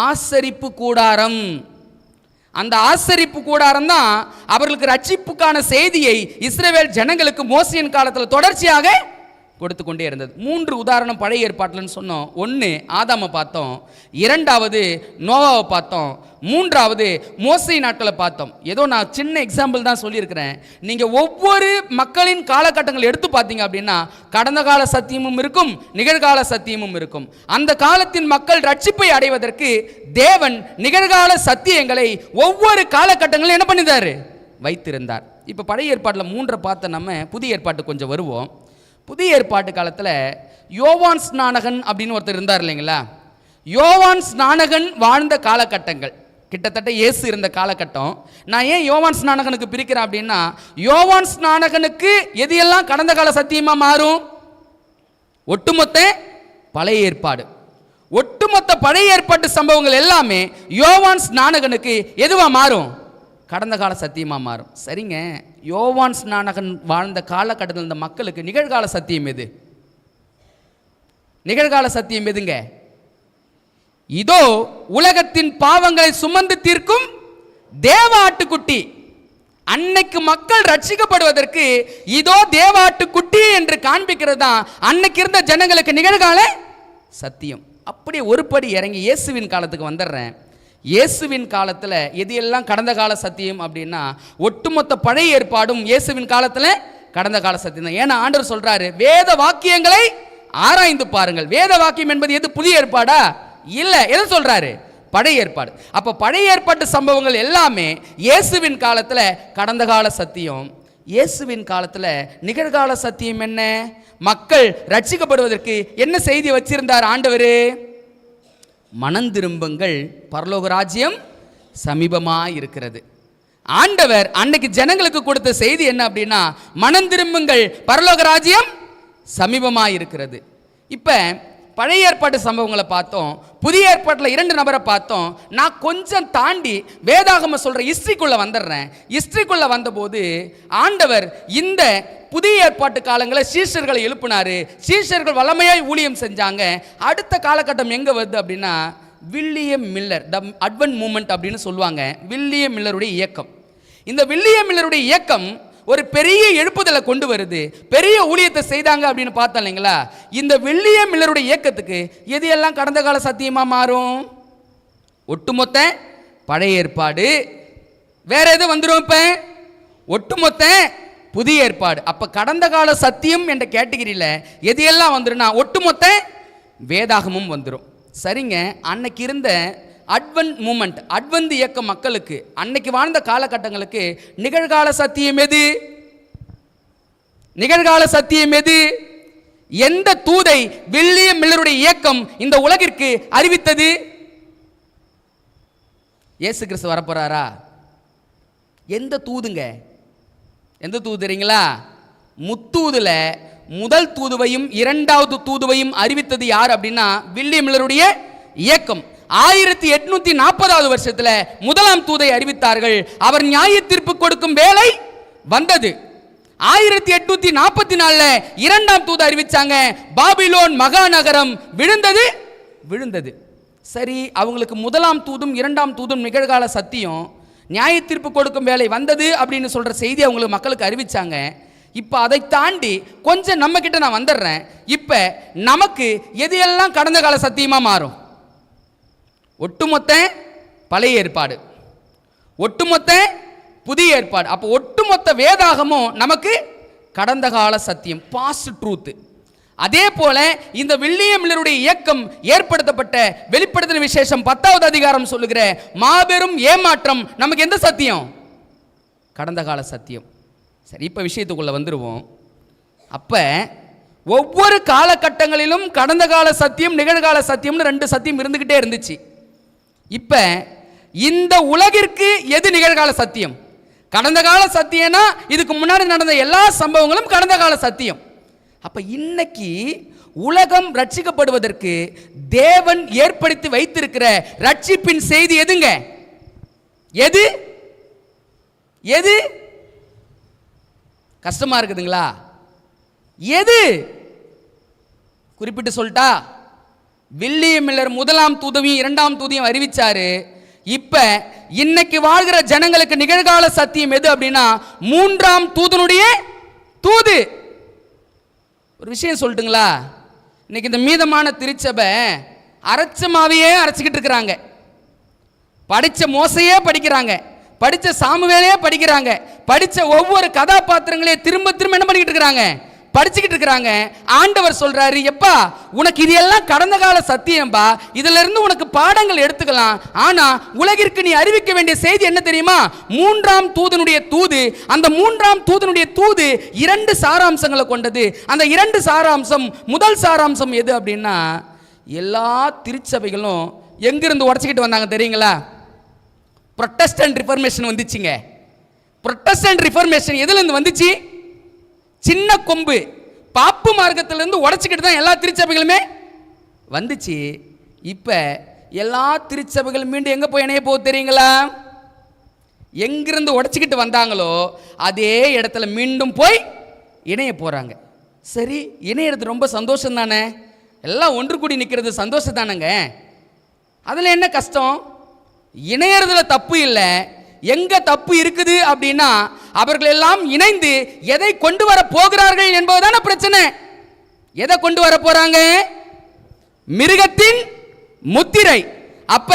ஆசரிப்பு கூடாரம். அந்த ஆசரிப்பு கூடாரம் தான் அவர்களுக்கு ரட்சிப்புக்கான செய்தியை இஸ்ரவேல் ஜனங்களுக்கு மோசையின் காலத்தில் தொடர்ச்சியாக கொடுத்து கொண்டே இருந்தது. 3 உதாரணம் பழைய ஏற்பாட்டில்னு சொன்னோம். 1 ஆதாமை பார்த்தோம், 2வது நோவாவை பார்த்தோம், 3வது மோசை நாட்களை பார்த்தோம். ஏதோ நான் சின்ன எக்ஸாம்பிள் தான் சொல்லியிருக்கிறேன். நீங்கள் ஒவ்வொரு மக்களின் காலகட்டங்கள் எடுத்து பார்த்தீங்க அப்படின்னா கடந்த கால சத்தியமும் இருக்கும், நிகழ்கால சத்தியமும் இருக்கும். அந்த காலத்தின் மக்கள் ரட்சிப்பை அடைவதற்கு தேவன் நிகழ்கால சத்தியங்களை ஒவ்வொரு காலகட்டங்களும் என்ன பண்ணிதார்? வைத்திருந்தார். இப்போ பழைய ஏற்பாட்டில் 3 பார்த்த நம்ம புதிய ஏற்பாட்டு கொஞ்சம் வருவோம். புதிய ஏற்பாட்டு காலத்தில் யோவான் ஸ்நானகன் அப்படின்னு ஒருத்தர் இருந்தார் இல்லைங்களா? யோவான் ஸ்நானகன் வாழ்ந்த காலகட்டங்கள் கிட்டத்தட்ட இயேசு இருந்த காலகட்டம். நான் ஏன் யோவான் ஸ்நானகனுக்கு பிரிக்கிறேன் அப்படின்னா, யோவான் ஸ்நானகனுக்கு எது எல்லாம் கடந்த கால சத்தியமாக மாறும்? ஒட்டுமொத்த பழைய ஏற்பாடு, ஒட்டுமொத்த பழைய ஏற்பாட்டு சம்பவங்கள் எல்லாமே யோவான் ஸ்நானகனுக்கு எதுவா மாறும்? கடந்த கால சத்தியமாக மாறும். சரிங்க, யோவான் ஸ்நானகன் வாழ்ந்த காலகட்டத்தில் இந்த மக்களுக்கு நிகழ்கால சத்தியம் எது? நிகழ்கால சத்தியம் எதுங்க? இதோ உலகத்தின் பாவங்களை சுமந்து தீர்க்கும் தேவ ஆட்டுக்குட்டி. அன்னைக்கு மக்கள் ரட்சிக்கப்படுவதற்கு இதோ தேவ ஆட்டுக்குட்டி என்று காண்பிக்கிறது தான் அன்னைக்கு இருந்த ஜனங்களுக்கு நிகழ்கால சத்தியம். அப்படியே ஒரு படி இறங்கி இயேசுவின் காலத்துக்கு வந்துடுறேன். இயேசுவின் காலத்தில் எது எல்லாம் கடந்த கால சத்தியம் அப்படின்னா, ஒட்டுமொத்த பழைய ஏற்பாடும் இயேசுவின் காலத்தில் கடந்த கால சத்தியம் தான். ஏன்னா ஆண்டவர் சொல்றாரு, வேத வாக்கியங்களை ஆராய்ந்து பாருங்கள். வேத வாக்கியம் என்பது எது? புதிய ஏற்பாடா? இல்லை. எது சொல்றாரு? பழைய ஏற்பாடு. அப்ப பழைய ஏற்பாட்டு சம்பவங்கள் எல்லாமே இயேசுவின் காலத்தில் கடந்த கால சத்தியம். இயேசுவின் காலத்தில் நிகழ்கால சத்தியம் என்ன? மக்கள் ரட்சிக்கப்படுவதற்கு என்ன செய்தி வச்சிருந்தார் ஆண்டவர்? மனம் திரும்புங்கள், பரலோக ராஜ்யம் சமீபமாக இருக்கிறது. ஆண்டவர் அன்னைக்கு ஜனங்களுக்கு கொடுத்த செய்தி என்ன அப்படின்னா, மனம் திரும்புங்கள், பரலோக ராஜ்யம் சமீபமாக இருக்கிறது. இப்போ பழைய ஏற்பாட்டு சம்பவங்களை பார்த்தோம், புதிய ஏற்பாட்டில் 2 நபரை பார்த்தோம். நான் கொஞ்சம் தாண்டி வேதாகம சொல்கிற ஹிஸ்ட்ரிக்குள்ளே வந்துடுறேன். ஹிஸ்ட்ரிக்குள்ளே வந்தபோது ஆண்டவர் இந்த புதிய ஏற்பாட்டு காலங்களில் சீஷர்களை எழுப்பினார். சீஷர்கள் வல்லமையாய் ஊழியம் செஞ்சாங்க. அடுத்த காலகட்டம் எங்கே வருது அப்படின்னா, வில்லியம் மில்லர், த அட்வென்ட் மூமெண்ட் அப்படின்னு சொல்லுவாங்க. வில்லியம் மில்லருடைய இயக்கம். இந்த வில்லியம் மில்லருடைய இயக்கம் ஒரு பெரிய எழுப்புதலை கொண்டு வருது. பெரிய ஊழியத்தை செய்தாங்க அப்படின்னு பார்த்தோம் இல்லைங்களா? இந்த வில்லியம் மில்லருடைய இயக்கத்துக்கு எது எல்லாம் கடந்த கால சத்தியமாக மாறும்? ஒட்டுமொத்த பழைய ஏற்பாடு. வேற எது வந்துடும்? இப்போ ஒட்டுமொத்த புதிய ஏற்பாடு. அப்ப கடந்த கால சத்தியம் என்ற கேட்டகிரியில் எது எல்லாம் வந்துருன்னா ஒட்டுமொத்த வேதாகமும் வந்துடும். சரிங்க, அன்னைக்கு இருந்த அட்வென்ட் மூமெண்ட், அட்வென்ட் இயக்க மக்களுக்கு, அன்னைக்கு வாழ்ந்த காலகட்டங்களுக்கு நிகழ்கால சத்தியம் எது? நிகழ்கால சத்தியம் எது? எந்த தூதை வில்லியம் மில்லருடைய இயக்கம் இந்த உலகிற்கு அறிவித்தது? இயேசு கிறிஸ்து வரப்போறாரா? எந்த தூதுங்க? எந்த தூது தெரியுங்களா? முத்தூதுல முதல் தூதுவையும் 2வது தூதுவையும் அறிவித்தது யார் அப்படின்னா வில்லியம் மில்லருடைய இயக்கம். 1840வது வருஷத்துல முதலாம் தூதை அறிவித்தார்கள். அவர் நியாய தீர்ப்பு கொடுக்கும் வேலை வந்தது. 1844 2ஆம் தூது அறிவிச்சாங்க. பாபிலோன் மகாநகரம் விழுந்தது. சரி, அவங்களுக்கு முதலாம் தூதும் 2ஆம் தூதும் நிகழ்கால சத்தியம், நியாய தீர்ப்பு கொடுக்கும் வேலை வந்தது அப்படின்னு சொல்ற செய்தி அவங்களுக்கு மக்களுக்கு அறிவிச்சாங்க. இப்போ அதை தாண்டி கொஞ்சம் நம்ம கிட்ட நான் வந்துடுறேன். இப்போ நமக்கு எது எல்லாம் கடந்த கால சத்தியமா மாறும்? ஒட்டுமொத்த பழைய ஏற்பாடு, ஒட்டுமொத்த புதிய ஏற்பாடு. அப்போ ஒட்டுமொத்த வேதாகமும் நமக்கு கடந்த கால சத்தியம், பாஸ்ட் ட்ரூத். அதே போல இந்த வில்லியம் மில்லருடைய இயக்கம் ஏற்படுத்தப்பட்ட வெளிப்படுத்தின விசேஷம் 10வது அதிகாரம் சொல்லுகிற மாபெரும் ஏமாற்றம் நமக்கு எந்த சத்தியம்? கடந்த கால சத்தியம். சரி, இப்போ விஷயத்துக்குள்ள வந்துருவோம். அப்ப ஒவ்வொரு காலகட்டங்களிலும் கடந்த கால சத்தியம், நிகழ்கால சத்தியம்னு 2 சத்தியம் இருந்துகிட்டே இருந்துச்சு. இப்ப இந்த உலகிற்கு எது நிகழ்கால சத்தியம்? கடந்த கால சத்தியம்னா இதுக்கு முன்னாடி நடந்த எல்லா சம்பவங்களும் கடந்த கால சத்தியம். அப்ப இன்னைக்கு உலகம் ரட்சிக்கப்படுவதற்கு தேவன் ஏற்படுத்தி வைத்திருக்கிற ரட்சிப்பின் செய்தி எதுங்க? எது எது கஷ்டமா இருக்குதுங்களா? எது குறிப்பிட்டு சொல்லிட்டா, வில்லியம் மில்லர் 1ஆம் தூதையும் 2ஆம் தூதையும் அறிவிச்சாரு. இப்ப இன்னைக்கு வாழ்கிற ஜனங்களுக்கு நிகழ்கால சத்தியம் எது அப்படின்னா 3ஆம் தூதனுடைய தூது. ஒரு விஷயம் சொல்லட்டுங்களா? இன்னைக்கு இந்த மீதமான திருச்சபை அரைச்சமாவையே அரைச்சிக்கிட்டு இருக்கிறாங்க. படிச்ச மோசையே படிக்கிறாங்க, படிச்ச சாமுவேலையே படிக்கிறாங்க, படிச்ச ஒவ்வொரு கதாபாத்திரங்களையும் திரும்ப திரும்ப என்ன பண்ணிக்கிட்டு இருக்கிறாங்க? படிச்சுக்கிட்டு இருக்கிறாங்க. ஆண்டவர் சொல்றாரு, எப்பா உனக்கு இது எல்லாம் கடந்த கால சத்தியம்பா, இதுல இருந்து உனக்கு பாடங்கள் எடுத்துக்கலாம். ஆனா உலகிற்கு நீ அறிவிக்க வேண்டிய செய்தி என்ன தெரியுமா? 3ஆம் தூதனுடைய தூது. அந்த 3ஆம் தூதனுடைய தூது 2 சாராம்சங்களை கொண்டது. அந்த 2 சாராம்சம், முதல் சாராம்சம் எது அப்படின்னா, எல்லா திருச்சபைகளும் எங்கிருந்து உடச்சிக்கிட்டு வந்தாங்க தெரியுங்களா? புரொட்டஸ்டன்ட் ரிஃபர்மேஷன் வந்துச்சுங்க. புரொட்டஸ்டன்ட் ரிஃபர்மேஷன் எதுல இருந்து வந்துச்சு? சின்ன கொம்பு பாப்பு மார்க்கத்திலிருந்து உடச்சிக்கிட்டு தான் எல்லா திருச்சபைகளுமே வந்துச்சு. இப்ப எல்லா திருச்சபைகள் மீண்டும் எங்க போய் இணைய போகுது தெரியுங்களா? எங்கிருந்து உடச்சிக்கிட்டு வந்தாங்களோ அதே இடத்துல மீண்டும் போய் இணைய போறாங்க. சரி, இணையறது ரொம்ப சந்தோஷம் தானே, எல்லாம் ஒன்று கூடி நிற்கிறது சந்தோஷம் தானேங்க. அதில் என்ன கஷ்டம்? இணையறதுல தப்பு இல்லை. எங்க தப்பு இருக்குது அப்படின்னா, அவர்கள் எல்லாம் இணைந்து எதை கொண்டு வர போகிறார்கள் என்பதுதான பிரச்சனை. எதை கொண்டு வர போறாங்க? மிருகத்தின் முத்திரை. அப்ப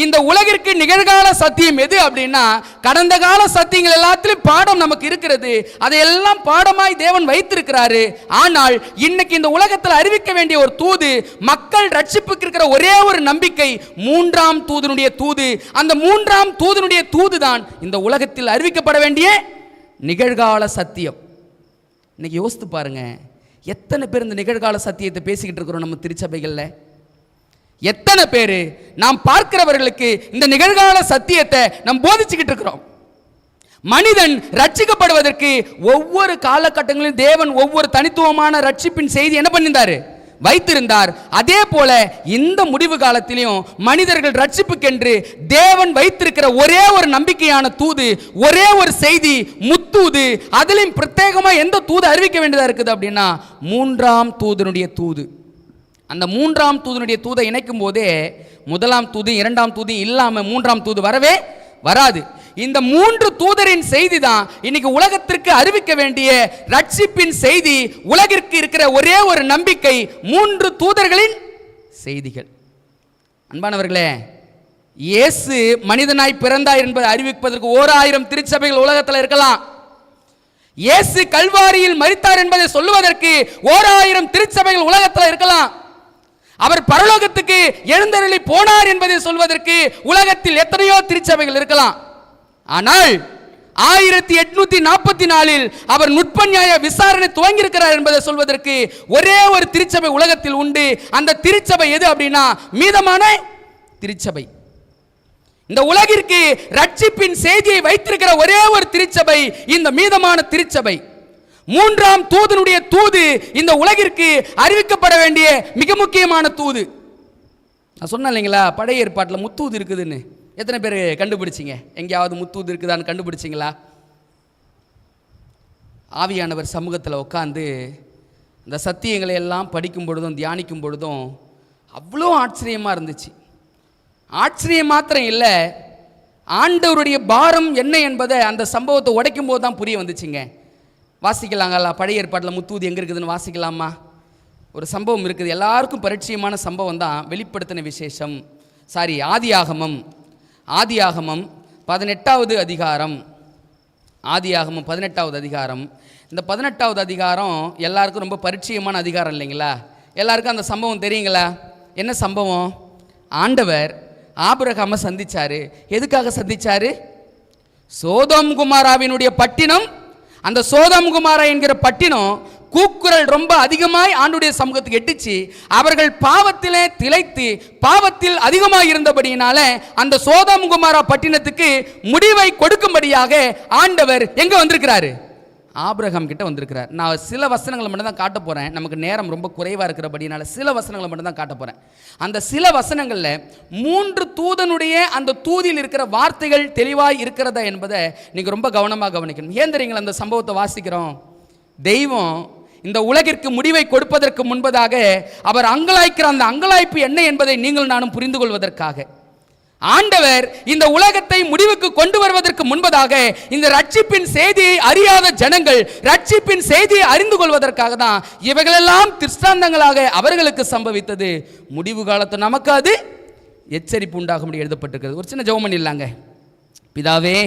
இந்த உலகிற்கு நிகழ்கால சத்தியம் எது அப்படின்னா, கடந்த கால சத்தியங்கள் எல்லாத்திலும் பாடம் நமக்கு இருக்கிறது. அதையெல்லாம் பாடமாய் தேவன் வைத்திருக்கிறாரு. ஆனால் இன்னைக்கு இந்த உலகத்தில் அறிவிக்க வேண்டிய ஒரு தூது, மக்கள் ரட்சிப்புக்கு இருக்கிற ஒரே ஒரு நம்பிக்கை 3ஆம் தூதனுடைய தூது. அந்த 3ஆம் தூதனுடைய தூது தான் இந்த உலகத்தில் அறிவிக்கப்பட வேண்டிய நிகழ்கால சத்தியம். இன்னைக்கு யோசித்து பாருங்க, எத்தனை பேர் இந்த நிகழ்கால சத்தியத்தை பேசிக்கிட்டு இருக்கிறோம் நம்ம திருச்சபைகள்ல? எத்தனை பேர் நாம் பார்க்கிறவர்களுக்கு இந்த நிகழ்கால சத்தியத்தை நாம் போதிச்சுக்கிட்டு இருக்கிறோம்? மனிதன் ரட்சிக்கப்படுவதற்கு ஒவ்வொரு காலகட்டங்களிலும் தேவன் ஒவ்வொரு தனித்துவமான ரட்சிப்பின் செய்தி என்ன பண்ணியிருந்தாரு? வைத்திருந்தார். அதே போல இந்த முடிவு காலத்திலையும் மனிதர்கள் ரட்சிப்புக்கென்று தேவன் வைத்திருக்கிற ஒரே ஒரு நம்பிக்கையான தூது, ஒரே ஒரு செய்தி, முத்தூது. அதிலும் பிரத்யேகமா எந்த தூது அறிவிக்க வேண்டியதா இருக்குது அப்படின்னா 3ஆம் தூதனுடைய தூது. அந்த 3ஆம் தூதனுடைய தூதை இணைக்கும் போதே 1ஆம் தூது 2ஆம் தூது இல்லாம 3ஆம் தூது வரவே வராது. இந்த 3 தூதரின் செய்தி தான் இன்னைக்கு உலகத்திற்கு அறிவிக்க வேண்டிய ரட்சிப்பின் செய்தி. உலகிற்கு இருக்கிற ஒரே ஒரு நம்பிக்கை 3 தூதர்களின் செய்திகள். அன்பானவர்களே, இயேசு மனிதனாய் பிறந்தார் என்பதை அறிவிப்பதற்கு 1000 திருச்சபைகள் உலகத்தில் இருக்கலாம். இயேசு கல்வாரியில் மரித்தார் என்பதை சொல்லுவதற்கு 1000 திருச்சபைகள் உலகத்தில் இருக்கலாம். அவர் பரலோகத்துக்கு எழுந்தருளி போனார் என்பதை சொல்வதற்கு உலகத்தில் எத்தனையோ திருச்சபைகள் இருக்கலாம். ஆனால் 1844 அவர் நுட்ப நியாய விசாரணை துவங்கியிருக்கிறார் என்பதை சொல்வதற்கு ஒரே ஒரு திருச்சபை உலகத்தில் உண்டு. அந்த திருச்சபை எது அப்படின்னா மீதமான திருச்சபை. இந்த உலகிற்கு ரட்சிப்பின் செய்தியை வைத்திருக்கிற ஒரே ஒரு திருச்சபை இந்த மீதமான திருச்சபை. 3ஆம் தூதனுடைய தூது இந்த உலகிற்கு அறிவிக்கப்பட வேண்டிய மிக முக்கியமான தூது. நான் சொன்னேன் இல்லைங்களா, பழைய ஏற்பாட்டில் முத்தூது இருக்குதுன்னு. எத்தனை பேர் கண்டுபிடிச்சிங்க? எங்கேயாவது முத்தூது இருக்குதான்னு கண்டுபிடிச்சிங்களா? ஆவியானவர் சமூகத்தில் உட்காந்து இந்த சத்தியங்களை எல்லாம் படிக்கும் பொழுதும் தியானிக்கும் பொழுதும் அவ்வளோ ஆச்சரியமாக இருந்துச்சு. ஆச்சரியம் மாத்திரம் இல்லை, ஆண்டவருடைய பாரம் என்ன என்பதை அந்த சம்பவத்தை உடைக்கும் போது தான் புரிய வந்துச்சுங்க. வாசிக்கலாங்களா? பழைய ஏற்பாட்டில் முத்தூது எங்கே இருக்குதுன்னு வாசிக்கலாமா? ஒரு சம்பவம் இருக்குது, எல்லாருக்கும் பரிச்சயமான சம்பவம் தான். வெளிப்படுத்தின விசேஷம், ஆதியாகமம் 18வது அதிகாரம். ஆதியாகமம் 18வது அதிகாரம். இந்த 18வது அதிகாரம் எல்லாருக்கும் ரொம்ப பரிச்சயமான அதிகாரம் இல்லைங்களா? எல்லாருக்கும் அந்த சம்பவம் தெரியுங்களா? என்ன சம்பவம்? ஆண்டவர் ஆபிரகாமை சந்திச்சாரு. எதுக்காக சந்திச்சாரு? சோதோம் குமாராவினுடைய பட்டினம், அந்த சோதோம் குமாரா என்கிற பட்டினம் கூக்குரல் ரொம்ப அதிகமாய் ஆண்டுடைய சமூகத்துக்கு எட்டுச்சு. அவர்கள் பாவத்திலே திளைத்து பாவத்தில் அதிகமாக இருந்தபடியினால அந்த சோதோம் குமாரா பட்டினத்துக்கு முடிவை கொடுக்கும்படியாக ஆண்டவர் எங்க வந்திருக்கிறாரு? ஆபிரகாம் கிட்ட வந்திருக்கிறார். நான் சில வசனங்களை மட்டும் தான் காட்ட போறேன். நமக்கு நேரம் ரொம்ப குறைவா இருக்கிறபடினால சில வசனங்களை மட்டும் தான் காட்ட போறேன். அந்த சில வசனங்கள்ல 3 தூதனுடைய அந்த தூதியில் இருக்கிற வார்த்தைகள் தெளிவாய் இருக்கிறதா என்பதை நீங்க ரொம்ப கவனமாக கவனிக்கணும். ஏன் தெரியுங்களா அந்த சம்பவத்தை வாசிக்கிறோம்? தெய்வம் இந்த உலகிற்கு முடிவை கொடுப்பதற்கு முன்பதாக அவர் அங்கலாய்க்கிற அந்த அங்கலாய்ப்பு என்ன என்பதை நீங்கள் நானும் புரிந்து கொள்வதற்காக ஆண்டவர் இந்த உலகத்தை முடிவுக்கு கொண்டு வருவதற்கு முன்பதாக இந்த ரட்சிப்பின் செய்தியை அறியாத ஜனங்கள் ரட்சிப்பின் செய்தியை அறிந்து கொள்வதற்காக தான் இவைகளெல்லாம் திருஷ்டாந்தங்களாக அவர்களுக்கு சம்பவித்தது. முடிவு காலத்து நமக்கு அது எச்சரிப்பு உண்டாகும்படி எழுதப்பட்டிருக்கிறது. ஒரு சின்ன ஜெபம் பண்ணிடலாங்க. பிதாவே,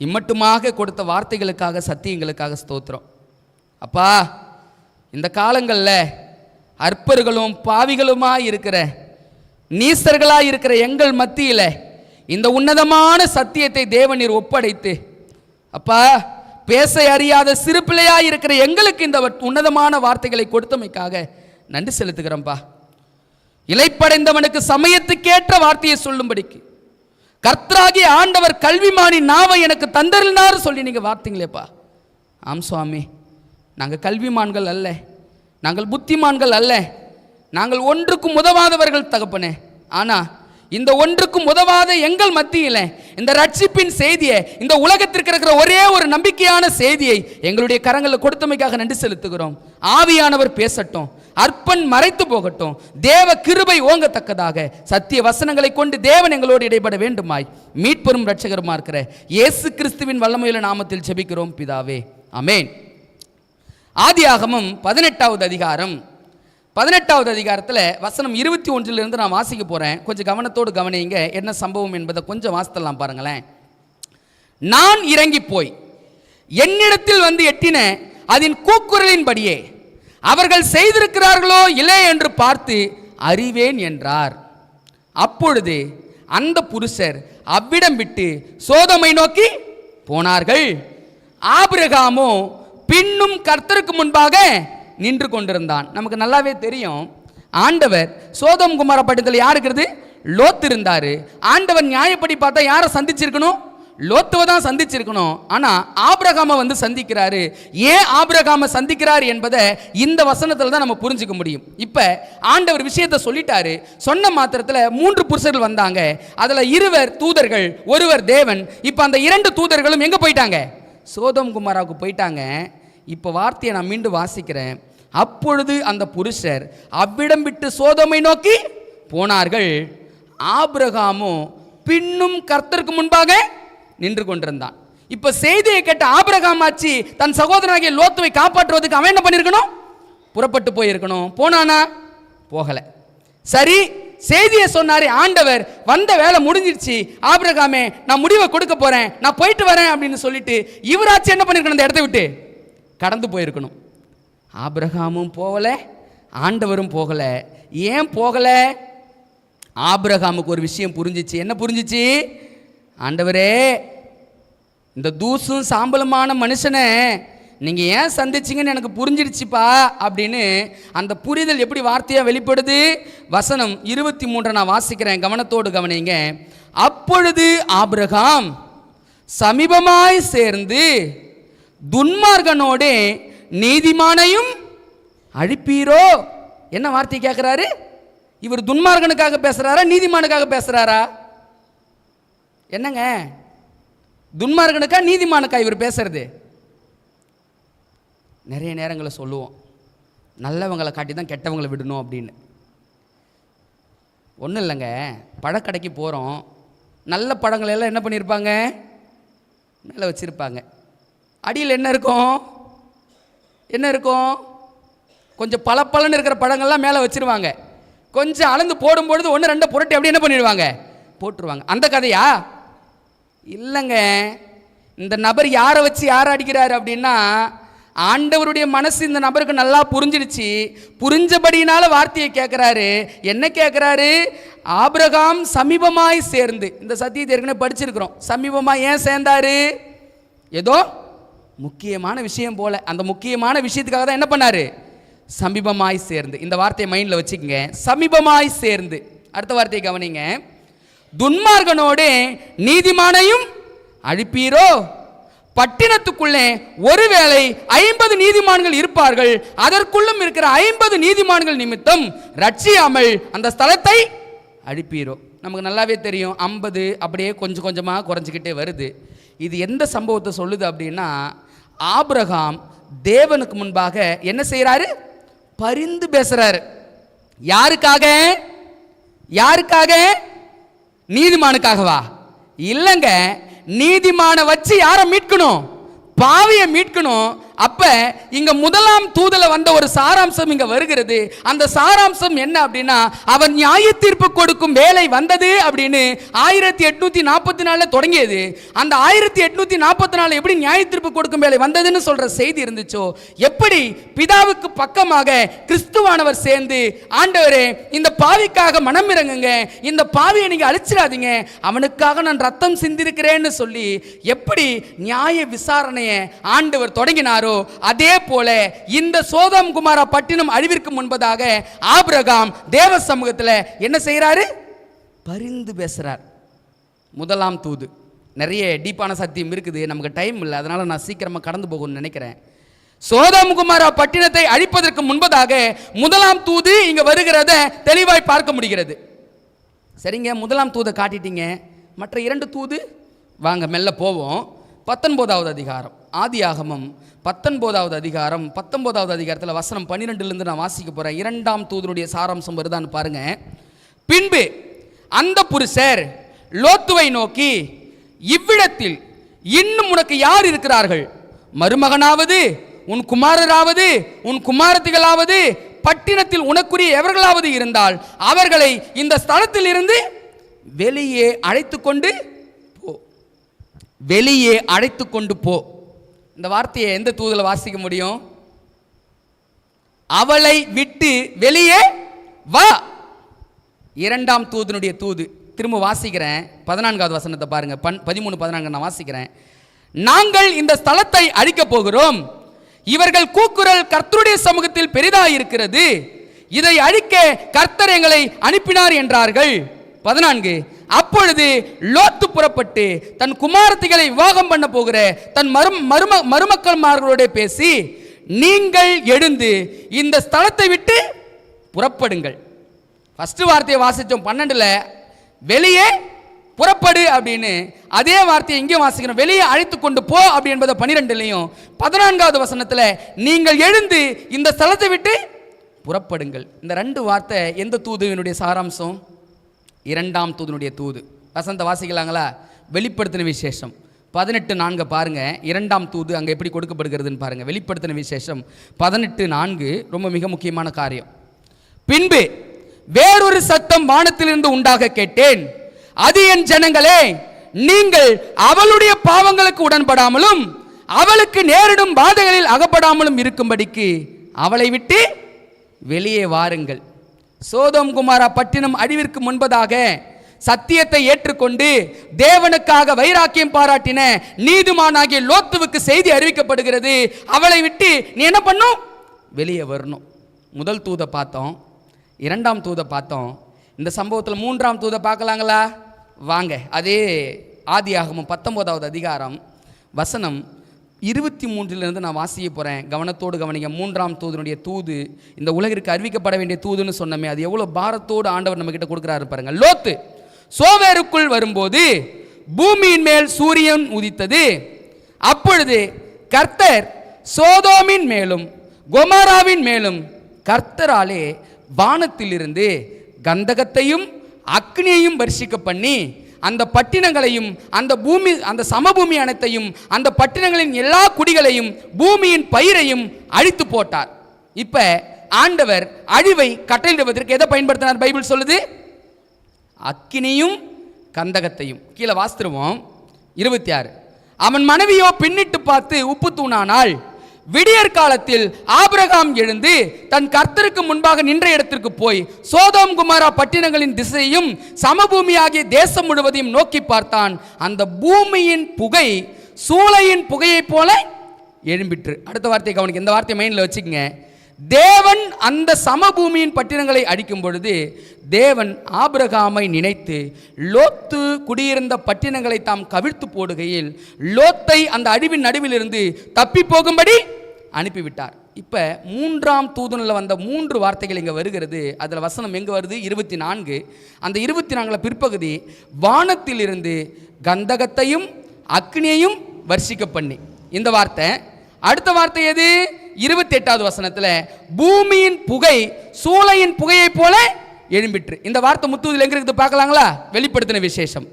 இம்மட்டுமாக கொடுத்த வார்த்தைகளுக்காக சத்தியங்களுக்காக ஸ்தோத்திரம். அப்பா, இந்த காலங்களில் அற்பர்களும் பாவிகளுமாய் இருக்கிற நீசர்களாய் இருக்கிற எங்கள் மத்தியில் இந்த உன்னதமான சத்தியத்தை தேவநீர் ஒப்படைத்து அப்பா பேச அறியாத சிறு பிள்ளையாய் இருக்கிற எங்களுக்கு இந்த உன்னதமான வார்த்தைகளை கொடுத்தமைக்காக நன்றி செலுத்துகிறோம்பா. இளைப்படைந்தவனுக்கு சமயத்துக்கேற்ற வார்த்தையை சொல்லும்படிக்கு கர்த்தராகிய ஆண்டவர் கல்விமானி நாவை எனக்கு தந்தருளினார் சொல்லி நீங்கள் வார்த்தைங்களேப்பா. ஆம் சுவாமி, நாங்கள் கல்விமான்கள் அல்ல, நாங்கள் புத்திமான்கள் அல்ல, நாங்கள் ஒன்றுக்கும் உதவாதவர்கள் தகப்பனே. ஆனால் இந்த ஒன்றுக்கும் உதவாத எங்கள் மத்தியில் இந்த ரட்சிப்பின் செய்தியை, இந்த உலகத்திற்கு இருக்கிற ஒரே ஒரு நம்பிக்கையான செய்தியை எங்களுடைய கரங்களில் கொடுத்தமைக்காக நன்றி செலுத்துகிறோம். ஆவியானவர் பேசட்டும், அற்பன் மறைத்து போகட்டும், தேவ கிருபை ஓங்கத்தக்கதாக சத்திய வசனங்களை கொண்டு தேவன் எங்களோடு இடைப்பட வேண்டுமாய் மீட்பெரும் இரட்சகருமா இருக்கிற இயேசு கிறிஸ்துவின் வல்லமையுள்ள நாமத்தில் ஜெபிக்கிறோம் பிதாவே, ஆமென். ஆதியாகமம் 18வது அதிகாரம் 18வது அதிகாரத்தில் வசனம் 21 நான் வாசிக்க போகிறேன். கொஞ்சம் கவனத்தோடு கவனிங்க. என்ன சம்பவம் என்பதை கொஞ்சம் வாசித்தலாம் பாருங்களேன். நான் இறங்கி போய் என்னிடத்தில் வந்து எட்டின அதன் கூக்குரலின்படியே அவர்கள் செய்திருக்கிறார்களோ இல்லை என்று பார்த்து அறிவேன் என்றார். அப்பொழுது அந்த புருஷர் அவ்விடம் விட்டு சோதோமை நோக்கி போனார்கள். ஆபிரகாமோ பின்னும் கர்த்தருக்கு முன்பாக நின்று கொண்டிருந்தான். நமக்கு நல்லாவே தெரியும், ஆண்டவர் சோதோம் குமாரா பட்டணத்தில் யார் இருக்கிறது? லோத் இருந்தாரு. ஆண்டவர் நியாயப்படி பார்த்தா யாரை சந்திச்சிருக்கணும்? லோத்துவை தான் சந்திச்சிருக்கணும். ஆனால் ஆபிரகாமை வந்து சந்திக்கிறாரு. ஏன் ஆபிரகாமை சந்திக்கிறார் என்பதை இந்த வசனத்தில் தான் நம்ம புரிஞ்சுக்க முடியும். இப்போ ஆண்டவர் விஷயத்தை சொல்லிட்டாரு. சொன்ன மாத்திரத்தில் 3 புருஷர்கள் வந்தாங்க. அதில் 2 தூதர்கள், 1 தேவன். இப்போ அந்த 2 தூதர்களும் எங்கே போயிட்டாங்க? சோதோம் குமாராவுக்கு போயிட்டாங்க. இப்போ வார்த்தையை நான் மீண்டும் வாசிக்கிறேன். அப்பொழுது அந்த புருஷர் அவ்விடம் விட்டு சோதோமை நோக்கி போனார்கள். ஆபிரகாமும் பின்னும் கர்த்தருக்கு முன்பாக நின்று கொண்டிருந்தான். இப்போ செய்தியை கேட்ட ஆபிரகாம் ஆச்சு தன் சகோதரனாகிய லோத்துவை காப்பாற்றுவதற்கு அவன் என்ன பண்ணியிருக்கணும்? புறப்பட்டு போயிருக்கணும். போனானா? போகலை. சரி, செய்தியை சொன்னாரு ஆண்டவர். வந்த வேலை முடிஞ்சிருச்சு. ஆபிரகாமே, நான் முடிவை கொடுக்க போறேன், நான் போயிட்டு வரேன் அப்படின்னு சொல்லிட்டு இவராச்சு என்ன பண்ணிருக்கணும்? அந்த இடத்தை விட்டு கடந்து போயிருக்கணும். ஆபிரகாமும் போகல, ஆண்டவரும் போகல. ஏன் போகல? ஆபிரகாமுக்கு ஒரு விஷயம் புரிஞ்சிச்சு. என்ன புரிஞ்சிச்சு? ஆண்டவரே, இந்த தூசும் சாம்பலுமான மனுஷனை நீங்கள் ஏன் சந்திச்சிங்கன்னு எனக்கு புரிஞ்சிடுச்சுப்பா அப்படின்னு அந்த புரிதல் எப்படி வார்த்தையாக வெளிப்படுது? வசனம் 23 நான் வாசிக்கிறேன், கவனத்தோடு கவனிங்க. அப்பொழுது ஆபிரகாம் சமீபமாய் சேர்ந்து துன்மார்கனோடு நீதிமானையும் அழிப்பீரோ. என்ன வார்த்தை கேட்குறாரு? இவர் துன்மார்கனுக்காக பேசுகிறாரா, நீதிமானுக்காக பேசுகிறாரா? என்னங்க, துன்மார்கனுக்கா நீதிமானுக்கா இவர் பேசுறது? நிறைய நேரங்களில் சொல்லுவோம், நல்லவங்களை காட்டி தான் கெட்டவங்களை விடணும் அப்படின்னு. ஒன்றும் இல்லைங்க, பழக்கடைக்கு போகிறோம், நல்ல பழங்களை எல்லாம் என்ன பண்ணியிருப்பாங்க? மேலே வச்சுருப்பாங்க. அடியில் என்ன இருக்கும்? என்ன இருக்கும்? கொஞ்சம் பளபளன்னு இருக்கிற பழங்கள்லாம் மேலே வச்சுருவாங்க. கொஞ்சம் அளந்து போடும்பொழுது 1-2 புரட்டி அப்படி என்ன பண்ணிடுவாங்க? போட்டுருவாங்க. அந்த கதையா? இல்லைங்க. இந்த நபர் யாரை வச்சு யாரை அடிக்கிறாரு அப்படின்னா, ஆண்டவருடைய மனசு இந்த நபருக்கு நல்லா புரிஞ்சிடுச்சு. புரிஞ்சபடினால வார்த்தையை கேட்குறாரு. என்ன கேட்குறாரு? ஆபிரகாம் சமீபமாய் சேர்ந்து, இந்த சத்தியத்தை ஏற்கனவே படிச்சிருக்கிறோம். சமீபமாக ஏன் சேர்ந்தாரு? ஏதோ முக்கியமான விஷயம் போல. அந்த முக்கியமான விஷயத்துக்காக தான் என்ன பண்ணாரு? சமீபமாய் சேர்ந்து. இந்த வார்த்தையை மைண்டில் வச்சுக்கோங்க, சமீபமாய் சேர்ந்து. அடுத்த வார்த்தையை கவனிங்க. துன்மார்கனோடு நீதிமானையும் அழிப்பீரோ? பட்டினத்துக்குள்ளே ஒருவேளை 50 நீதிமான்கள் இருப்பார்கள், அதற்குள்ளும் இருக்கிற 50 நீதிமான்கள் நிமித்தம் ரட்சியாமல் அந்த ஸ்தலத்தை அழிப்பீரோ. நமக்கு நல்லாவே தெரியும் 50 அப்படியே கொஞ்சம் கொஞ்சமாக குறைஞ்சிக்கிட்டே வருது. இது எந்த சம்பவத்தை சொல்லுது அப்படின்னா, ஆபிரகாம் தேவனுக்கு முன்பாக என்ன செய்கிறாரு? பரிந்து பேசுறாரு. யாருக்காக? யாருக்காக? நீதிமானுக்காகவா? இல்லைங்க, நீதிமான வச்சு யாரை மீட்கணும்? பாவியை மீட்கணும். அப்ப இங்க முதலாம் தூதல வந்த ஒரு சாராம்சம் இங்க வருகிறது. அந்த சாராம்சம் என்ன அப்படின்னா, அவன் நியாய தீர்ப்பு கொடுக்கும் வேலை வந்தது அப்படின்னு 1844 தொடங்கியது. அந்த 1844 எப்படி நியாய தீர்ப்பு கொடுக்கும் வேலை வந்ததுன்னு சொல்ற செய்தி இருந்துச்சோ, எப்படி பிதாவுக்கு பக்கமாக கிறிஸ்துவானவர் சேர்ந்து, ஆண்டவரே இந்த பாவிக்காக மனம் இறங்குங்க, இந்த பாவியை நீங்க அழிச்சிடாதீங்க, அவனுக்காக நான் ரத்தம் சிந்திருக்கிறேன்னு சொல்லி எப்படி நியாய விசாரணையை ஆண்டவர் தொடங்கினாரோ, அதே போல இந்த சோதம் குமாரா பட்டினம் அழிவிற்கு முன்பதாக ஆபிரகாம் தேவ சமூகத்தில் என்ன செய்யறாரு? பரிந்து பேசுறார். முதலாம் தூது. நிறைய டீப்பான சத்தியம் இருக்குது, நமக்கு டைம் இல்லை, அதனால நான் சீக்கிரமா கடந்து போகணும்னு நினைக்கிறேன். சோதம் குமாரா பட்டினத்தை அழிப்பதற்கு முன்பதாக முதலாம் தூது இங்க வருகிறத தெளிவாய் பார்க்க முடிகிறது. சரிங்க, முதலாம் தூதை காட்டிட்டீங்க, மற்ற 2 தூது வாங்க மெல்ல போவோம். 19வது அதிகாரம், ஆதியாகமம் 19வது அதிகாரம் 19வது அதிகாரத்தில் வசனம் 12லிருந்து நான் வாசிக்க போறேன். 2ஆம் தூதனுடைய சாராம்சம் வருதான்னு பாருங்க. பின்பு அந்த புருஷர் லோத்துவை நோக்கி, இவ்விடத்தில் இன்னும் உனக்கு யார் இருக்கிறார்கள்? மருமகனாவது, உன் குமாரராவது, உன் குமாரத்திகளாவது, பட்டினத்தில் உனக்குரிய எவர்களாவது இருந்தால் அவர்களை இந்த ஸ்தலத்தில் இருந்து வெளியே அழைத்து கொண்டு போ. வெளியே அழைத்து கொண்டு போ. இந்த வார்த்தையை எந்த தூதுல வாசிக்க முடியும்? அவளை விட்டு வெளியே வா. 2ஆம் தூதனுடைய தூது. திரும்ப வாசிக்கிறேன், 14வது வசனத்தை பாருங்க. 13-14 நான் வாசிக்கிறேன். நாங்கள் இந்த ஸ்தலத்தை அழிக்க போகிறோம், இவர்கள் கூக்குரல் கர்த்தருடைய சமூகத்தில் பெரிதாயிருக்கிறது, இதை அழிக்க கர்த்தர் எங்களை அனுப்பினார் என்றார்கள். 14 அப்பொழுது லோத்து புறப்பட்டு தன் குமாரத்திகளை விவாகம் பண்ண போகிற தன் மருமக்கள்மார்களோட பேசி, நீங்கள் எழுந்து இந்த ஸ்தலத்தை விட்டு புறப்படுங்கள். ஃபர்ஸ்ட் வார்த்தையை வாசித்தோம் 12ல், வெளியே புறப்படு அப்படின்னு. அதே வார்த்தையை இங்கே வாசிக்கிறோம், வெளியே அழைத்து கொண்டு போ அப்படி என்பதை 12லையும். 14வது வசனத்தில் நீங்கள் எழுந்து இந்த ஸ்தலத்தை விட்டு புறப்படுங்கள். இந்த 2 வார்த்தை எந்த தூதுவினுடைய சாராம்சம்? 2ஆம் தூதனுடைய தூது. வசனத்தை வாசிக்கலாங்களா? வெளிப்படுத்தின விசேஷம் 18:4 பாருங்க. 2ஆம் தூது அங்கே எப்படி கொடுக்கப்படுகிறதுன்னு பாருங்க. வெளிப்படுத்தின விசேஷம் 18:4 ரொம்ப மிக முக்கியமான காரியம். பின்பு வேறொரு சத்தம் வானத்திலிருந்து உண்டாக கேட்டேன், அது என் ஜனங்களே, நீங்கள் அவளுடைய பாவங்களுக்கு உடன்படாமலும் அவளுக்கு நேரிடும் பாதைகளில் அகப்படாமலும் இருக்கும்படிக்கு அவளை விட்டு வெளியே வாருங்கள். சோதோம் குமாரா பட்டினம் அழிவிற்கு முன்பதாக சத்தியத்தை ஏற்றுக்கொண்டு தேவனுக்காக வைராக்கியம் பாராட்டின நீதிமானாகிய லோத்துவுக்கு செய்தி அறிவிக்கப்படுகிறது, அவளை விட்டு நீ என்ன பண்ணும்? வெளியே வரணும். முதல் தூதை பார்த்தோம், 2ஆம் தூதை பார்த்தோம். இந்த சம்பவத்தில் 3ஆம் தூதை பார்க்கலாங்களா? வாங்க. அதே ஆதியாகமம் 19வது அதிகாரம் வசனம் 23 நான் வாசிக்க போகிறேன். கவனத்தோடு கவனிங்க. 3ஆம் தூதனுடைய தூது இந்த உலகிற்கு அறிவிக்கப்பட வேண்டிய தூதுன்னு சொன்னமே, அது எவ்வளோ பாரத்தோடு ஆண்டவர் நம்ம கிட்ட கொடுக்குறாரு பாருங்க. லோத்து சோவேருக்குள் வரும்போது பூமியின் மேல் சூரியன் உதித்தது. அப்பொழுது கர்த்தர் சோதோமின் மேலும் கொமோராவின் மேலும் கர்த்தராலே வானத்திலிருந்து கந்தகத்தையும் அக்னியையும் வர்ஷிக்க பண்ணி அந்த பட்டினங்களையும் அந்த பூமி அந்த சமபூமி அனைத்தையும் அந்த பட்டினங்களின் எல்லா குடிகளையும் பூமியின் பயிரையும் அழித்து போட்டார். இப்ப ஆண்டவர் அழிவை கட்டளையிடுவதற்கு எதை பயன்படுத்தினார்? பைபிள் சொல்லுது, அக்கினியும் கந்தகத்தையும். கீழே வாசித்துருவோம் 26. அவன் மனைவியோ பின்னிட்டு பார்த்து உப்பு தூணானாள். விடியற் காலத்தில் ஆபிரகாம் எழுந்து தன் கர்த்தருக்கு முன்பாக நின்ற இடத்திற்கு போய் சோதோம் குமாரா பட்டினங்களின் திசையும் சமபூமியாகிய தேசம் முழுவதையும் நோக்கி பார்த்தான். அந்த பூமியின் புகை சூளையின் புகையைப் போல எழும்பிற்று. அடுத்த வார்த்தையை கவனிக்க, இந்த வார்த்தையை மைண்டில் வச்சுக்கங்க. தேவன் அந்த சமபூமியின் பட்டினங்களை அடிக்கும் பொழுது தேவன் ஆபிரகாமை நினைத்து லோத்து குடியிருந்த பட்டினங்களை தாம் கவிழ்த்து போடுகையில் லோத்தை அந்த அழிவின் நடுவிலிருந்து தப்பி போகும்படி அனுப்பிவிட்டார். இப்போ 3ஆம் தூதனில் வந்த 3 வார்த்தைகள் இங்கே வருகிறது. அதில் வசனம் எங்கே வருது? 24. அந்த 24 பிற்பகுதி வானத்திலிருந்து கந்தகத்தையும் அக்னியையும் வர்ஷிக்க பண்ணி, இந்த வார்த்தை. அடுத்த வார்த்தை எது? 28வது வசனத்தில் பூமியின் புகை சூளையின் புகையை போல எழும்பிற்று. இந்த வார்த்தை முத்துவதில் எங்க இருக்குது பார்க்கலாங்களா? வெளிப்படுத்தின விசேஷம்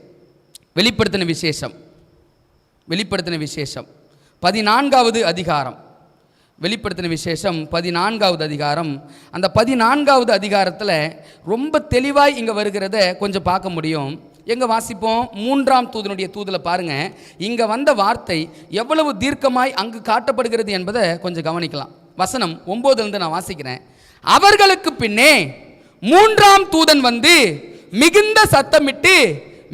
14வது அதிகாரம். வெளிப்படுத்தின விசேஷம் 14வது அதிகாரம். அந்த 14வது அதிகாரத்தில் ரொம்ப தெளிவாய் இங்கே வருகிறத கொஞ்சம் பார்க்க முடியும். எங்கே வாசிப்போம்? 3ஆம் தூதனுடைய தூதில் பாருங்க, இங்கே வந்த வார்த்தை எவ்வளவு தீர்க்கமாய் அங்கு காட்டப்படுகிறது என்பதை கொஞ்சம் கவனிக்கலாம். வசனம் 9லிருந்து நான் வாசிக்கிறேன். அவர்களுக்கு பின்னே 3ஆம் தூதன் வந்து மிகுந்த சத்தமிட்டு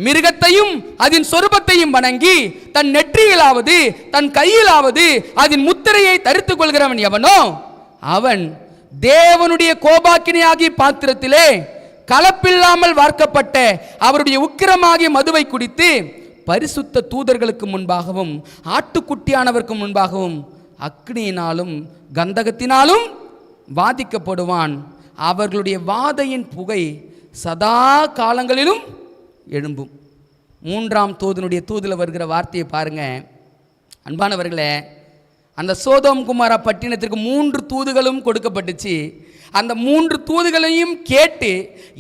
மிருகத்தையும் அதன் சொரூபத்தையும் வணங்கி தன் நெற்றியிலாவது தன் கையிலாவது அதன் முத்திரையை தரித்துக் கொள்கிறவன் எவனோ அவன் தேவனுடைய கோபாக்கினியாகிய பாத்திரத்திலே கலப்பில்லாமல் வார்க்கப்பட்ட அவருடைய உக்கிரமாகிய மதுவை குடித்து பரிசுத்த தூதர்களுக்கு முன்பாகவும் ஆட்டுக்குட்டியானவருக்கு முன்பாகவும் அக்னியினாலும் கந்தகத்தினாலும் வாதிக்கப்படுவான். அவர்களுடைய வாதையின் புகை சதா காலங்களிலும் எழும்பும். 3ஆம் தூதனுடைய தூதில் வருகிற வார்த்தையை பாருங்க அன்பானவர்களே. அந்த சோதோம் குமாரா பட்டினத்திற்கு 3 தூதுகளும் கொடுக்கப்பட்டுச்சு. அந்த 3 தூதுகளையும் கேட்டு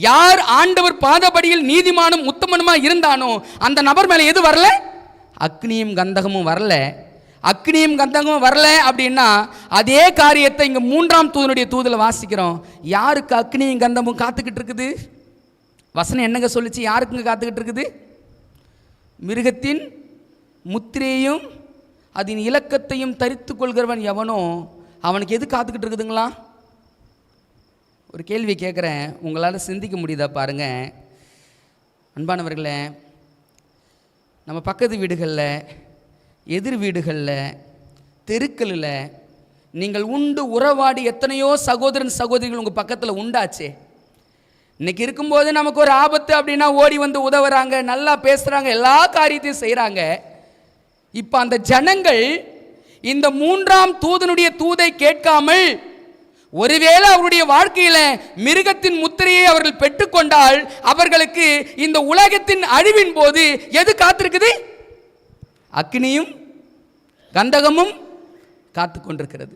யார் ஆண்டவர் பாதபடியில் நீதிமானும் உத்தமனுமா இருந்தானோ அந்த நபர் மேலே எது வரல? அக்னியும் கந்தகமும் வரல. அக்னியும் கந்தகமும் வரல அப்படின்னா அதே காரியத்தை இங்கே 3ஆம் தூதனுடைய தூதில் வாசிக்கிறோம். யாருக்கு அக்னியும் கந்தமும் காத்துக்கிட்டு இருக்குது? வசனம் என்னங்க சொல்லிச்சு? யாருக்குங்க காத்துக்கிட்டு இருக்குது? மிருகத்தின் முத்திரையையும் அதன் இலக்கத்தையும் தரித்து கொள்கிறவன் எவனோ அவனுக்கு எது காத்துக்கிட்டு இருக்குதுங்களா? ஒரு கேள்வி கேட்குறேன், உங்களால் சிந்திக்க முடியுதா பாருங்க அன்பானவர்களே. நம்ம பக்கத்து வீடுகளில், எதிர் வீடுகளில், தெருக்களில் நீங்கள் உண்டு உறவாடி எத்தனையோ சகோதரன் சகோதரிகள் உங்கள் பக்கத்தில் உண்டாச்சே. இன்னைக்கு இருக்கும்போது நமக்கு ஒரு ஆபத்து அப்படின்னா ஓடி வந்து உதவுறாங்க, நல்லா பேசுகிறாங்க, எல்லா காரியத்தையும் செய்கிறாங்க. இப்போ அந்த ஜனங்கள் இந்த 3ஆம் தூதனுடைய தூதை கேட்காமல் ஒருவேளை அவருடைய வாழ்க்கையில் மிருகத்தின் முத்திரையை அவர்கள் பெற்றுக்கொண்டால் அவர்களுக்கு இந்த உலகத்தின் அழிவின் போது எது காத்திருக்குது? அக்னியும் கந்தகமும் காத்து கொண்டிருக்கிறது.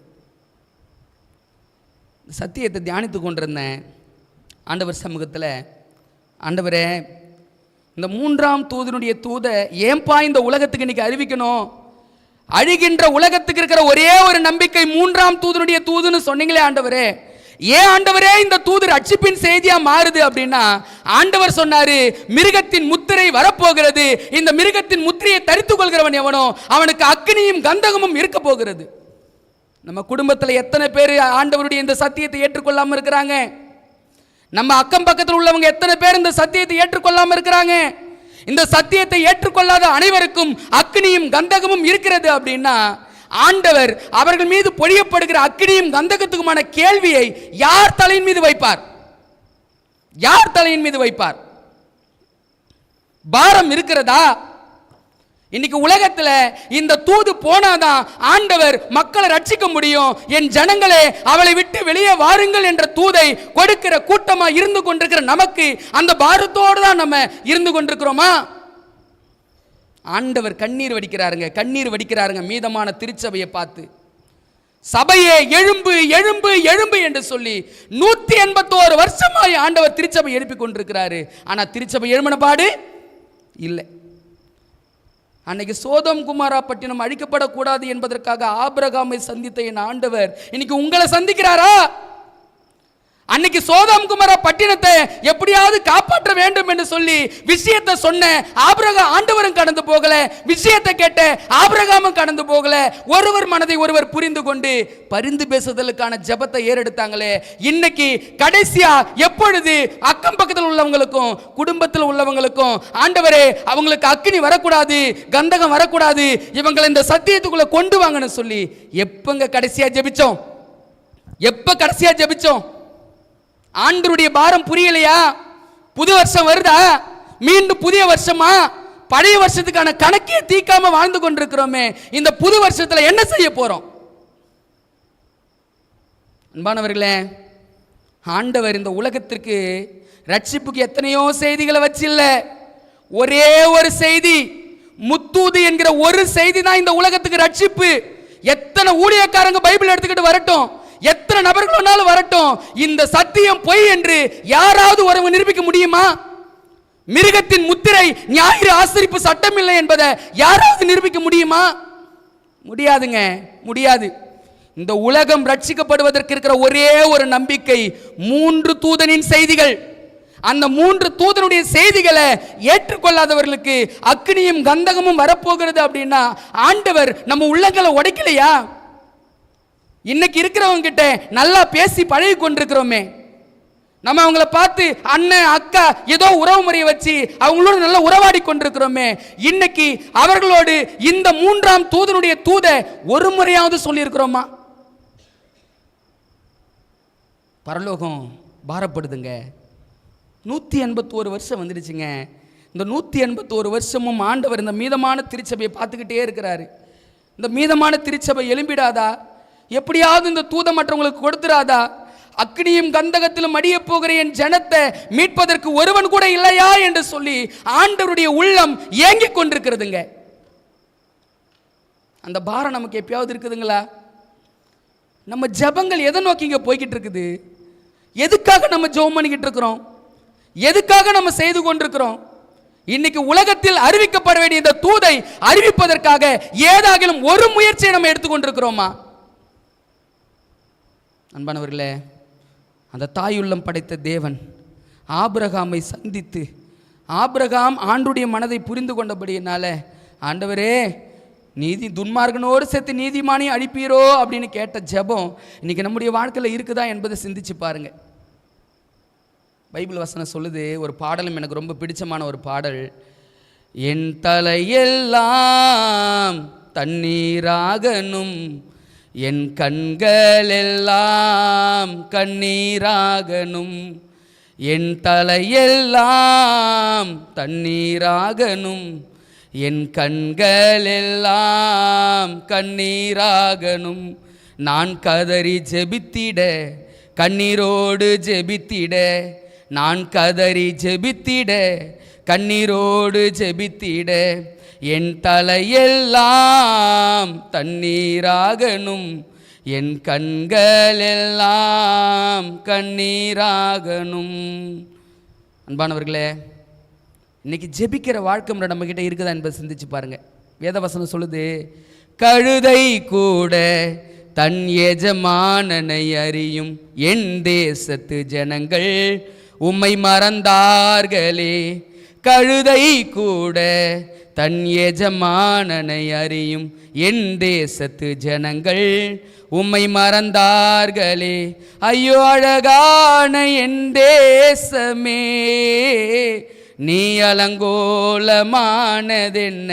சத்தியத்தை தியானித்து கொண்டிருந்தேன் ஆண்டவர் சமூகத்தில். ஆண்டவரே, இந்த 3ஆம் தூதனுடைய தூதை ஏன்பா இந்த உலகத்துக்கு இன்னைக்கு அறிவிக்கணும்? அழிகின்ற உலகத்துக்கு இருக்கிற ஒரே ஒரு நம்பிக்கை 3ஆம் தூதனுடைய தூதுன்னு சொன்னீங்களே ஆண்டவரே, ஏன் ஆண்டவரே இந்த தூது ரட்சிப்பின் செய்தியா மாறுது அப்படின்னா ஆண்டவர் சொன்னாரு, மிருகத்தின் முத்திரை வரப்போகிறது. இந்த மிருகத்தின் முத்திரையை தரித்துக் கொள்கிறவன் எவனோ அவனுக்கு அக்னியும் கந்தகமும் இருக்க போகிறது. நம்ம குடும்பத்தில் எத்தனை பேர் ஆண்டவருடைய இந்த சத்தியத்தை ஏற்றுக்கொள்ளாமல் இருக்கிறாங்க? நம்ம அக்கம் பக்கத்தில் உள்ளவங்க எத்தனை பேர் இந்த சத்தியத்தை ஏற்றுக்கொள்ளாமல் இருக்கிறாங்க? இந்த சத்தியத்தை ஏற்றுக்கொள்ளாத அனைவருக்கும் அக்னியும் கந்தகமும் இருக்கிறது அப்படின்னா ஆண்டவர் அவர்கள் மீது பொழியப்படுகிற அக்னியும் கந்தகத்துக்குமான கேள்வியை யார் தலையின் மீது வைப்பார்? யார் தலையின் மீது வைப்பார்? பாரம் இருக்கிறதா? இன்னைக்கு உலகத்தில் இந்த தூது போனாதான் ஆண்டவர் மக்களை ரட்சிக்க முடியும். என் ஜனங்களே, அவளை விட்டு வெளியே வாருங்கள் என்ற தூதை கொடுக்கிற கூட்டமா இருந்து கொண்டிருக்கிற நமக்கு அந்த பாரத்தோடு தான் நம்ம இருந்து கொண்டிருக்கிறோமா? ஆண்டவர் கண்ணீர் வடிக்கிறாருங்க மீதமான திருச்சபையை பார்த்து. சபையே எழும்பு எழும்பு எழும்பு என்று சொல்லி 181 வருஷமாய் ஆண்டவர் திருச்சபை எழுப்பி கொண்டிருக்கிறாரு. ஆனா திருச்சபை எழுமன பாடு இல்லை. அன்னைக்கு சோதோம் குமாரா பட்டினம் அழிக்கப்படக்கூடாது என்பதற்காக ஆபிரகாமை சந்தித்த என் ஆண்டவர் இன்னைக்கு உங்களை சந்திக்கிறாரா? அன்னைக்கு சோதோம் குமரா பட்டினத்தை எப்படியாவது காப்பாற்ற வேண்டும் என்று சொல்லி விஷயத்தை சொன்ன ஆபிரகாம் ஆண்டவரும் கடந்து போகல, விஷயத்தை கேட்ட ஆபிரகாமும் கடந்து போகல. ஒருவர் மனதை ஒருவர் புரிந்து கொண்டு பரிந்து பேசுதலுக்கான ஜெபத்தை ஏறெடுத்தாங்களே. இன்னைக்கு கடைசியா எப்பொழுது அக்கம் பக்கத்தில் உள்ளவங்களுக்கும் குடும்பத்தில் உள்ளவங்களுக்கும், ஆண்டவரே அவங்களுக்கு அக்கினி வரக்கூடாது, கந்தகம் வரக்கூடாது, இவங்களை இந்த சத்தியத்துக்குள்ள கொண்டு வாங்கன்னு சொல்லி எப்பங்க கடைசியா ஜெபிச்சோம்? எப்ப கடைசியா ஜெபிச்சோம்? ஆண்டவருடைய பாரம் புரியலையா? புது வருஷம் வருதா, மீண்டும் புதிய வருஷமா? பழைய வருஷத்துக்கான கணக்கே தீக்காம வாழ்ந்து கொண்டிருக்கிறோமே. இந்த புது வருஷத்துல என்ன செய்ய போறோம்? அன்பானவர்களே, ஆண்டவர் இந்த உலகத்திற்கு ரட்சிப்புக்கு எத்தனையோ செய்திகளை வச்சில்ல, ஒரே ஒரு செய்தி, முத்தூது என்கிற ஒரு செய்தி தான் இந்த உலகத்துக்கு ரட்சிப்பு. எத்தனை ஊழியக்காரங்க பைபிள் எடுத்துக்கிட்டு வரட்டும், எத்தனை நபர்களாலும் வரட்டும், இந்த சத்தியம் பொய் என்று யாராவது ஒருவன் நிரூபிக்க முடியுமா? மிருகத்தின் முத்திரை ஞாயிறு ஆசரிப்பு சட்டம் இல்லை என்பதை யாராவது நிரூபிக்க முடியுமா? முடியாதுங்க, முடியாது. இந்த உலகம் ரட்சிக்கப்படுவதற்கு இருக்கிற ஒரே ஒரு நம்பிக்கை 3 தூதனின் செய்திகள். அந்த 3 தூதனுடைய செய்திகளை ஏற்றுக்கொள்ளாதவர்களுக்கு அக்னியும் கந்தகமும் வரப்போகிறது அப்படின்னா ஆண்டவர் நம்ம உள்ளங்களை உடைக்கலையா? இன்னைக்கு இருக்கிறவங்க கிட்ட நல்லா பேசி பழகி கொண்டிருக்கிறோமே, நம்ம அவங்கள பார்த்து அண்ணன் அக்கா ஏதோ உறவு முறையை வச்சு அவங்களோட நல்லா உறவாடி கொண்டிருக்கிறோமே. இன்னைக்கு அவர்களோடு இந்த 3ஆம் தூதனுடைய தூத ஒரு முறையாவது சொல்லி இருக்கிறோமா? பரலோகம் பாரப்படுதுங்க. 181 வருஷம் வந்துடுச்சுங்க. இந்த 181 வருஷமும் ஆண்டவர் இந்த மீதமான திருச்சபையை பார்த்துக்கிட்டே இருக்கிறாரு. இந்த மீதமான திருச்சபை எழும்பிடாதா? எப்படியாவது இந்த தூதம் மற்றவங்களுக்கு கொடுத்துடாதா? அக்னியும் கந்தகத்திலும் அடிய போகிற என் ஜனத்தை மீட்பதற்கு ஒருவன் கூட இல்லையா என்று சொல்லி ஆண்டவருடைய உள்ளம் ஏங்கிக் கொண்டிருக்கிறதுங்க. அந்த பாரம் நமக்கு எப்பயாவது இருக்குதுங்களா? நம்ம ஜபங்கள் எதை நோக்கி இங்க போய்கிட்டு இருக்குது? எதுக்காக நம்ம ஜெபம் பண்ணிக்கிட்டு இருக்கிறோம்? எதுக்காக நம்ம செய்து கொண்டிருக்கிறோம்? இன்னைக்கு உலகத்தில் அறிவிக்கப்பட வேண்டிய இந்த தூதை அறிவிப்பதற்காக ஏதாகிலும் ஒரு முயற்சியை நம்ம எடுத்துக்கொண்டிருக்கிறோமா? அன்பானவர்களே, அந்த தாயுள்ளம் படைத்த தேவன் ஆபிரகாமை சந்தித்து, ஆபிரகாம் ஆண்டுடைய மனதை புரிந்து கொண்டபடியினால, ஆண்டவரே நீதி துன்மார்கனோடு சேர்த்து நீதிமானி அழிப்பீரோ அப்படின்னு கேட்ட ஜெபம் இன்னைக்கு நம்முடைய வாழ்க்கையில் இருக்குதா என்பதை சிந்திச்சு பாருங்க. பைபிள் வசனம் சொல்லுது, ஒரு பாடலும் எனக்கு ரொம்ப பிடிச்சமான ஒரு பாடல், என் தலையெல்லாம் தண்ணீராகணும், என் கண்கள் எல்லாம் கண்ணீராகணும், என் தலையெல்லாம் தண்ணீராகணும், என் கண்கள் எல்லாம் கண்ணீராகணும், நான் கதறி ஜெபித்திட கண்ணீரோடு ஜெபித்திட, நான் கதறி ஜெபித்திட கண்ணீரோடு ஜெபித்திட, என் தலையெல்லாம் தண்ணீராகணும், என் கண்கள் எல்லாம் கண்ணீராகணும். அன்பானவர்களே, இன்னைக்கு ஜெபிக்கிற வாழ்க்கை முறை நம்ம கிட்ட இருக்குதா என்பதை சிந்திச்சு பாருங்க. வேதவசனம் சொல்லுது, கழுதை கூட தன் எஜமானனை அறியும் என் தேசத்து ஜனங்கள் உம்மை மறந்தார்களே, கழுதை கூட தன் எஜமானனை அறியும் என் தேசத்து ஜனங்கள் உம்மை மறந்தார்களே, ஐயோ அழகான என் தேசமே நீ அலங்கோலமானதென்ன,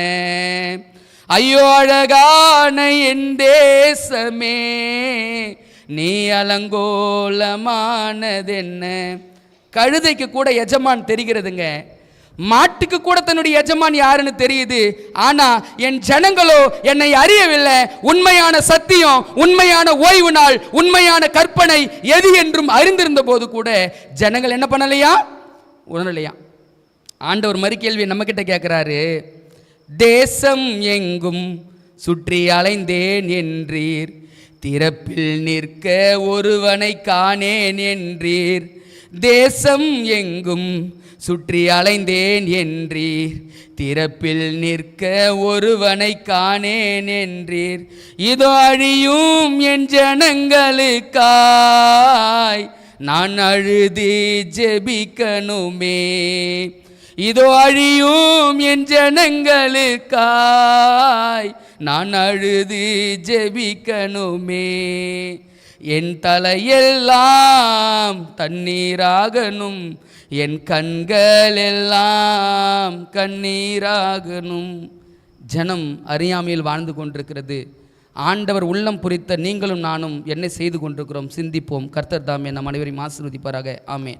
ஐயோ அழகான என் தேசமே நீ அலங்கோலமானதென்ன. கழுதைக்கு கூட எஜமான் தெரிகிறதுங்க, மாட்டுக்கு கூட தன்னுடைய எஜமான் யாருன்னு தெரியுது. ஆனா என் ஜனங்களோ என்னை அறியவில்லை. உண்மையான சத்தியம், உண்மையான ஓய்வு நாள், உண்மையான கற்பனை எது என்றும் அறிந்திருந்த போது கூட ஜனங்கள் என்ன பண்ணலையா, உணரலையா. ஆண்டவர் மறுகேள்வி நம்ம கிட்ட கேட்கிறாரு, தேசம் எங்கும் சுற்றி அலைந்தேன் என்றீர், திறப்பில் நிற்க ஒருவனை காணேன் என்றீர், தேசம் எங்கும் சுற்றி அலைந்தேன் என்றீர், திறப்பில் நிற்க ஒருவனை காணேன் என்றீர், இதோ அழியும் என் ஜனங்களுக்காய் நான் அழுது ஜெபிக்கணுமே. இதோ அழியும் என் ஜனங்களுக்காய் நான் அழுது ஜெபிக்கணுமே. என் தலையெல்லாம் தண்ணீராகணும், என் கண்கள் எல்லாம் கண்ணீராகணும். ஜனம் அறியாமையில் வாழ்ந்து கொண்டிருக்கிறது. ஆண்டவர் உள்ளம் புரித்த நீங்களும் நானும் என்ன செய்து கொண்டிருக்கிறோம்? சிந்திப்போம். கர்த்தர் தாமே நம் அனைவரையும் ஆசீர்வதிப்பாராக. ஆமென்.